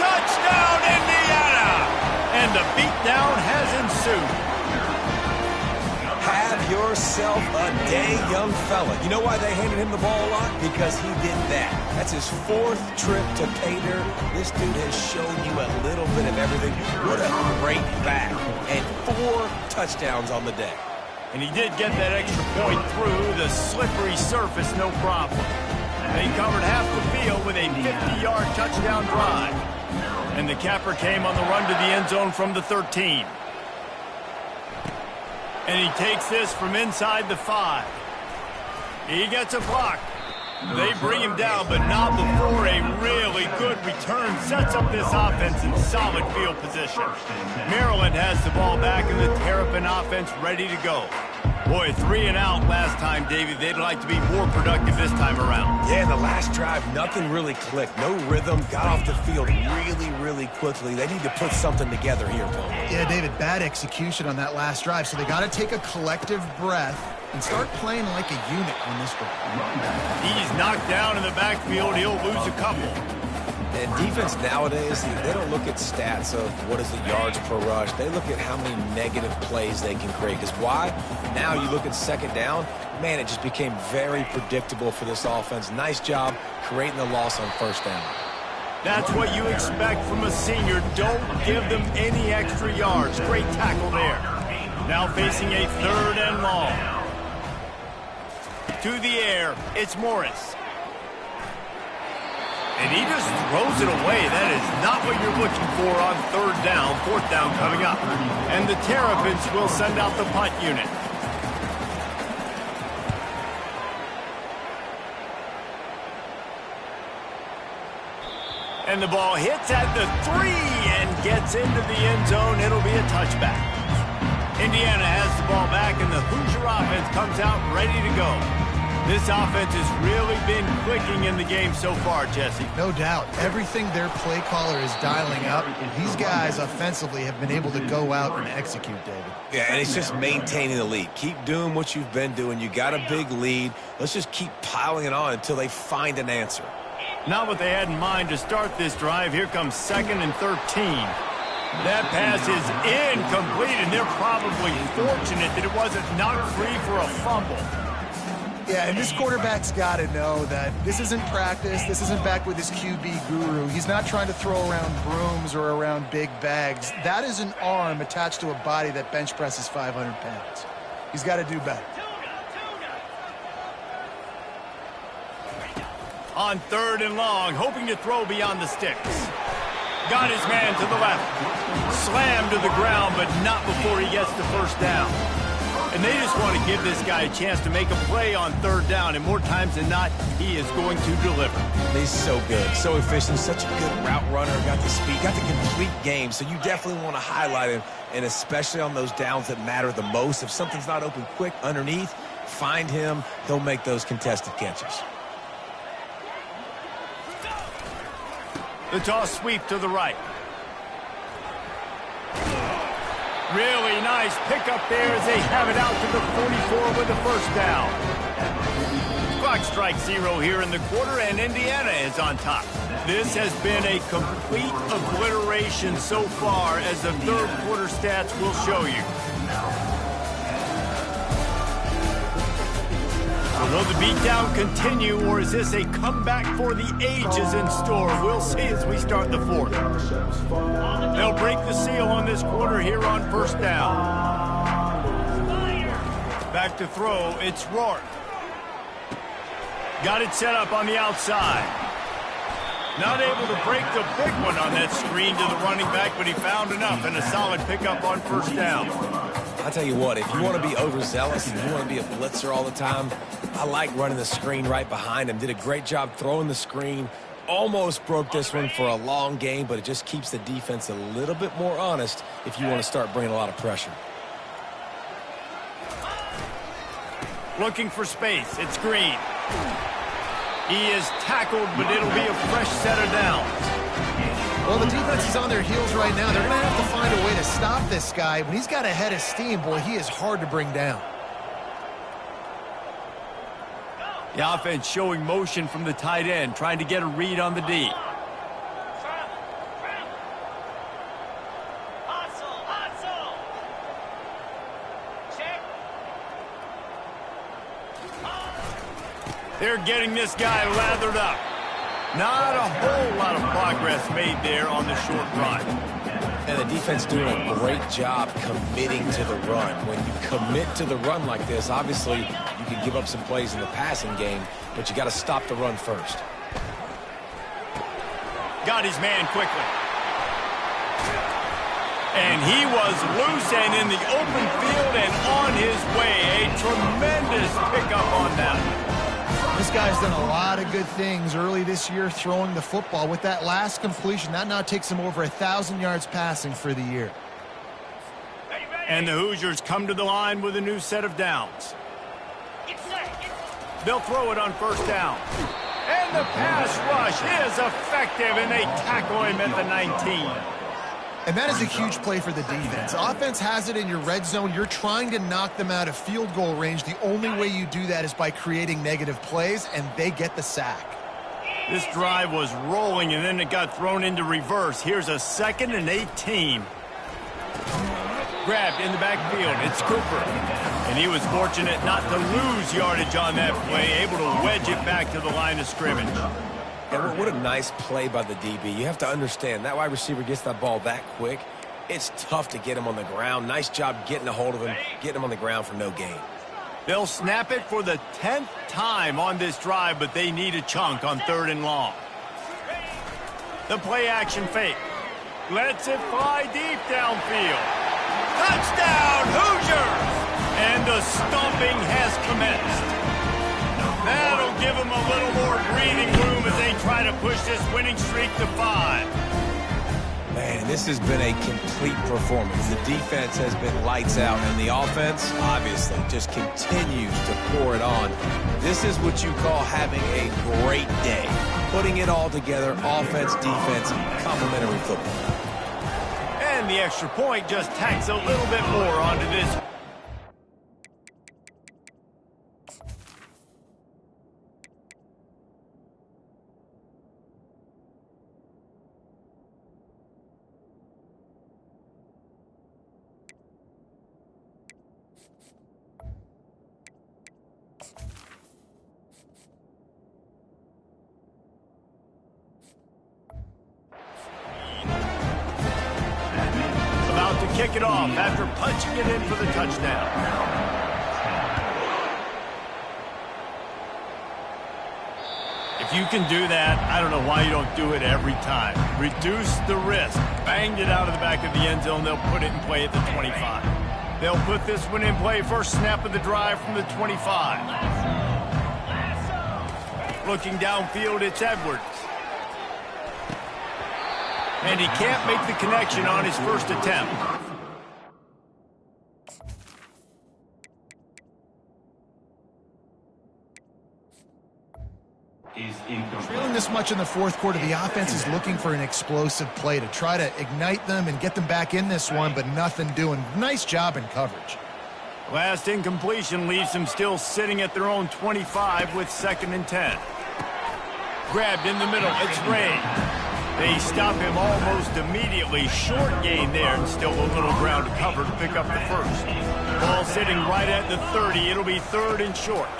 Touchdown, Indiana! And the beatdown has ensued. Have yourself a day, young fella. You know why they handed him the ball a lot? Because he did that. That's his 4th trip to pay dirt. This dude has shown you a little bit of everything. What a great back. And 4 touchdowns on the day. And he did get that extra point through the slippery surface, no problem. They covered half the field with a 50-yard touchdown drive. And the capper came on the run to the end zone from the 13. And he takes this from inside the 5. He gets a block. They bring him down, but not before a really good return sets up this offense in solid field position. Maryland has the ball back, and the Terrapin offense ready to go. Boy, 3 and out last time, Davey. They'd like to be more productive this time around. Yeah, in the last drive, nothing really clicked. No rhythm. Got off the field really, really quickly. They need to put something together here, Paul. Yeah, David, bad execution on that last drive. So they got to take a collective breath and start playing like a unit on this one. He's knocked down in the backfield. He'll lose a couple. And defense nowadays, they don't look at stats of what is the yards per rush. They look at how many negative plays they can create. Because why? Now you look at second down, man, it just became very predictable for this offense. Nice job creating the loss on first down. That's what you expect from a senior. Don't give them any extra yards. Great tackle there. Now facing a 3rd and long. To the air, it's Morris. And he just throws it away. That is not what you're looking for on 3rd down. 4th down coming up. And the Terrapins will send out the punt unit. And the ball hits at the 3 and gets into the end zone. It'll be a touchback. Indiana has the ball back, and the Hoosier offense comes out ready to go. This offense has really been clicking in the game so far, Jesse. No doubt. Everything their play caller is dialing up, these guys offensively have been able to go out and execute, David. Yeah, and it's just maintaining the lead. Keep doing what you've been doing. You got a big lead. Let's just keep piling it on until they find an answer. Not what they had in mind to start this drive. Here comes 2nd and 13. That pass is incomplete, and they're probably fortunate that it wasn't knocked free for a fumble. Yeah, and this quarterback's got to know that this isn't practice. This isn't back with his QB guru. He's not trying to throw around brooms or around big bags. That is an arm attached to a body that bench presses 500 pounds. He's got to do better. On 3rd and long, hoping to throw beyond the sticks. Got his man to the left. Slammed to the ground, but not before he gets the first down. And they just want to give this guy a chance to make a play on 3rd down, and more times than not, he is going to deliver. He's so good, so efficient, such a good route runner, got the speed, got the complete game, so you definitely want to highlight him, and especially on those downs that matter the most. If something's not open quick underneath, find him, he'll make those contested catches. The toss sweep to the right. Really nice pickup there as they have it out to the 44 with the first down. Clock strikes 0 here in the quarter, and Indiana is on top. This has been a complete obliteration so far, as the 3rd quarter stats will show you. Will the beatdown continue, or is this a comeback for the ages in store? We'll see as we start the 4th. They'll break the seal on this quarter here on 1st down. Back to throw, it's Rourke. Got it set up on the outside. Not able to break the big one on that screen to the running back, but he found enough and a solid pickup on 1st down. I'll tell you what, if you want to be overzealous, if you want to be a blitzer all the time, I like running the screen right behind him. Did a great job throwing the screen. Almost broke this one for a long game, but it just keeps the defense a little bit more honest if you want to start bringing a lot of pressure. Looking for space. It's Green. He is tackled, but it'll be a fresh set of downs. Well, the defense is on their heels right now. They're going to have to find a way to stop this guy. When he's got a head of steam, boy, he is hard to bring down. The offense showing motion from the tight end, trying to get a read on the D. They're getting this guy lathered up. Not a whole lot of progress made there on the short run. And the defense doing a great job committing to the run. When you commit to the run like this, obviously you can give up some plays in the passing game, but you got to stop the run first. Got his man quickly. And he was loose and in the open field and on his way. A tremendous pickup on that. This guy's done a lot of good things early this year throwing the football. With that last completion, that now takes him over 1,000 yards passing for the year. And the Hoosiers come to the line with a new set of downs. They'll throw it on first down. And the pass rush is effective, and they tackle him at the 19. And that is a huge play for the defense. Offense has it in your red zone. You're trying to knock them out of field goal range. The only way you do that is by creating negative plays, and they get the sack. This drive was rolling, and then it got thrown into reverse. Here's a 2nd and 18. Grabbed in the backfield. It's Cooper. And he was fortunate not to lose yardage on that play, able to wedge it back to the line of scrimmage. And what a nice play by the DB. You have to understand, that wide receiver gets that ball that quick. It's tough to get him on the ground. Nice job getting a hold of him, getting him on the ground for no gain. They'll snap it for the 10th time on this drive, but they need a chunk on 3rd and long. The play action fake. Lets it fly deep downfield. Touchdown, Hoosiers! And the stomping has commenced. That'll give them a little more breathing room as they try to push this winning streak to 5. Man, this has been a complete performance. The defense has been lights out, and the offense, obviously, just continues to pour it on. This is what you call having a great day. Putting it all together, offense, defense, complementary football. And the extra point just tacks a little bit more onto this. Kick it off after punching it in for the touchdown. If you can do that, I don't know why you don't do it every time. Reduce the risk. Banged it out of the back of the end zone. They'll put it in play at the 25. They'll put this one in play first snap of the drive from the 25. Looking downfield, it's Edwards. And he can't make the connection on his first attempt. Trailing this much in the fourth quarter, the offense is looking for an explosive play to try to ignite them and get them back in this one, but nothing doing. Nice job in coverage. Last incompletion leaves them still sitting at their own 25 with 2nd and 10. Grabbed in the middle, it's Ray. They stop him almost immediately. Short gain there and still a little ground to cover to pick up the first. Ball sitting right at the 30. It'll be 3rd and short.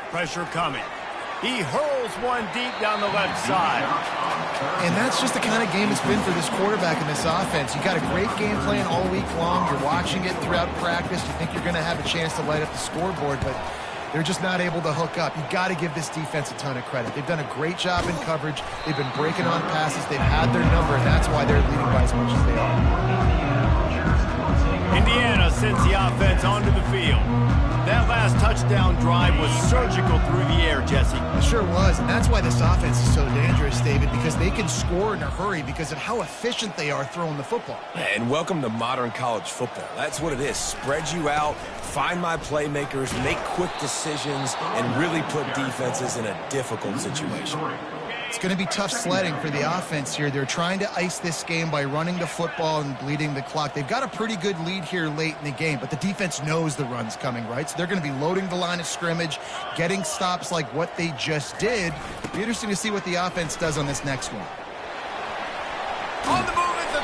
Pressure coming. He hurls one deep down the left side. And that's just the kind of game it's been for this quarterback in this offense. You got a great game plan all week long. You're watching it throughout practice. You think you're going to have a chance to light up the scoreboard, but they're just not able to hook up. You got to give this defense a ton of credit. They've done a great job in coverage. They've been breaking on passes. They've had their number, and that's why they're leading by as much as they are. Indiana sends the offense onto the field. That last touchdown drive was surgical through the air, Jesse. It sure was, and that's why this offense is so dangerous, David, because they can score in a hurry because of how efficient they are throwing the football. And welcome to modern college football. That's what it is. Spread you out, find my playmakers, make quick decisions, and really put defenses in a difficult situation. It's going to be tough sledding for the offense here. They're trying to ice this game by running the football and bleeding the clock. They've got a pretty good lead here late in the game, but the defense knows the run's coming, right? So they're going to be loading the line of scrimmage, getting stops like what they just did. Be interesting to see what the offense does on this next one. On the move at the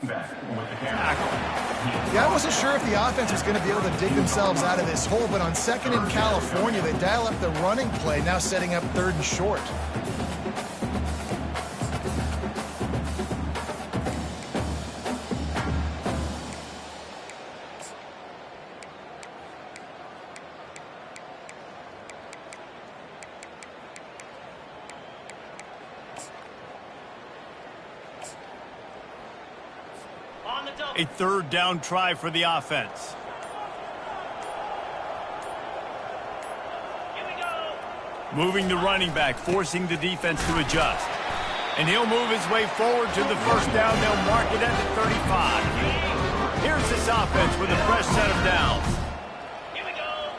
30. Back with the tackle. Yeah, I wasn't sure if the offense was going to be able to dig themselves out of this hole, but on second in California, they dial up the running play, now setting up third and short. A third down try for the offense. Here we go. Moving the running back, forcing the defense to adjust. And he'll move his way forward to the first down. They'll mark it at the 35. Here's this offense with a fresh set of downs. Here we go.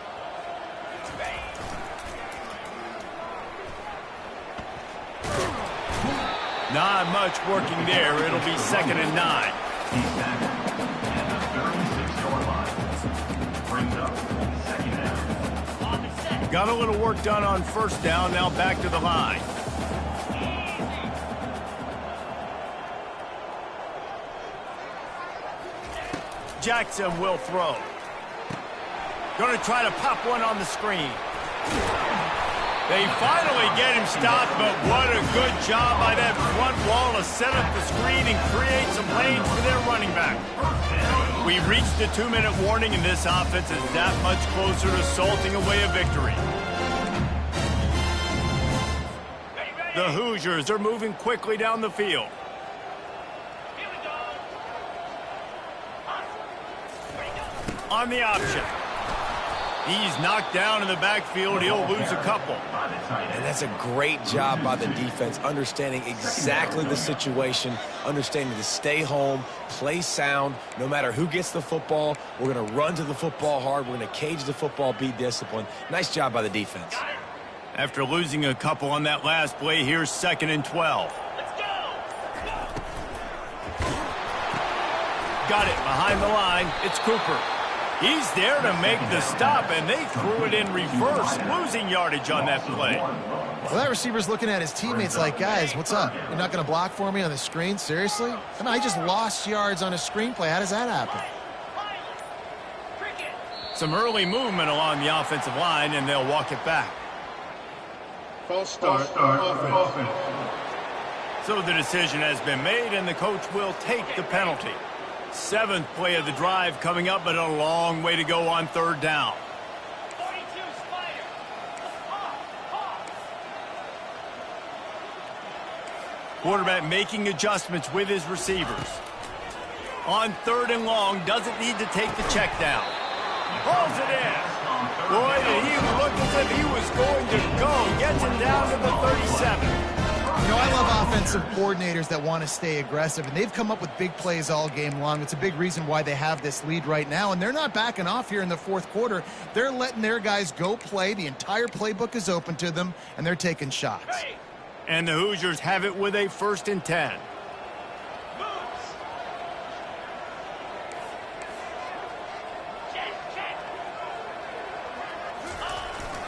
Not much working there. It'll be 2nd and 9. He's back at the 36-yard line. Brings up 2nd down. On the set. Got a little work done on first down. Now back to the line. Jackson will throw. Going to try to pop one on the screen. They finally get him stopped, but what a good job by that front wall to set up the screen and create some lanes for their running back. We reached the 2-minute warning, and this offense is that much closer to salting away a victory. The Hoosiers are moving quickly down the field. Here we go. On the option. He's knocked down in the backfield. He'll lose a couple. And that's a great job by the defense, understanding exactly the situation, understanding to stay home, play sound. No matter who gets the football, we're going to run to the football hard. We're going to cage the football, be disciplined. Nice job by the defense. After losing a couple on that last play, here's 2nd and 12. Let's go. Got it behind the line. It's Cooper. He's there to make the stop, and they threw it in reverse, losing yardage on that play. Well, that receiver's looking at his teammates like, guys, what's up? You're not going to block for me on the screen? Seriously? I mean, I just lost yards on a screenplay. How does that happen? Some early movement along the offensive line, and they'll walk it back. False start. Offense. So the decision has been made, and the coach will take the penalty. 7th play of the drive coming up, but a long way to go on 3rd down. 42 Spider. Quarterback making adjustments with his receivers. On 3rd and long, doesn't need to take the check down. Hauls it in. Boy, did he look as if he was going to go. Gets it down to the 37. You know, I love offensive coordinators that want to stay aggressive, and they've come up with big plays all game long. It's a big reason why they have this lead right now, and they're not backing off here in the 4th quarter. They're letting their guys go play. The entire playbook is open to them, and they're taking shots. And the Hoosiers have it with a 1st and 10.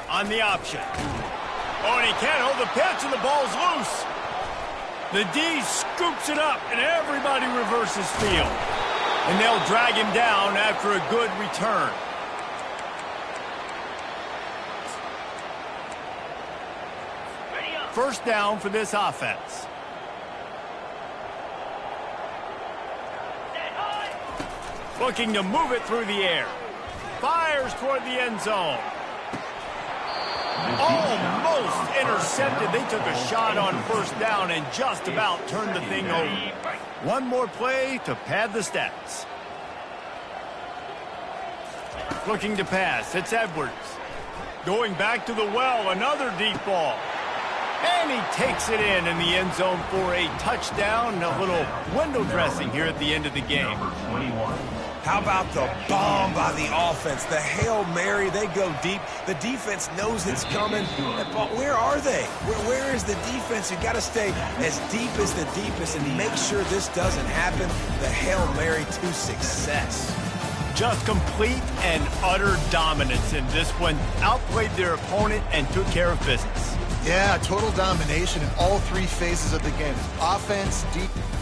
On the option. Oh, and he can't hold the pitch, and the ball's loose. The D scoops it up, and everybody reverses field. And they'll drag him down after a good return. First down for this offense. Looking to move it through the air. Fires toward the end zone. Almost intercepted. They took a shot on first down and just about turned the thing over. One more play to pad the stats. Looking to pass. It's Edwards. Going back to the well. Another deep ball. And he takes it in the end zone for a touchdown. A little window dressing here at the end of the game. How about the bomb by the offense? The Hail Mary, they go deep. The defense knows it's coming. But where are they? Where is the defense? You've got to stay as deep as the deepest and make sure this doesn't happen. The Hail Mary to success. Just complete and utter dominance in this one. Outplayed their opponent and took care of business. Yeah, total domination in all three phases of the game. Offense, defense.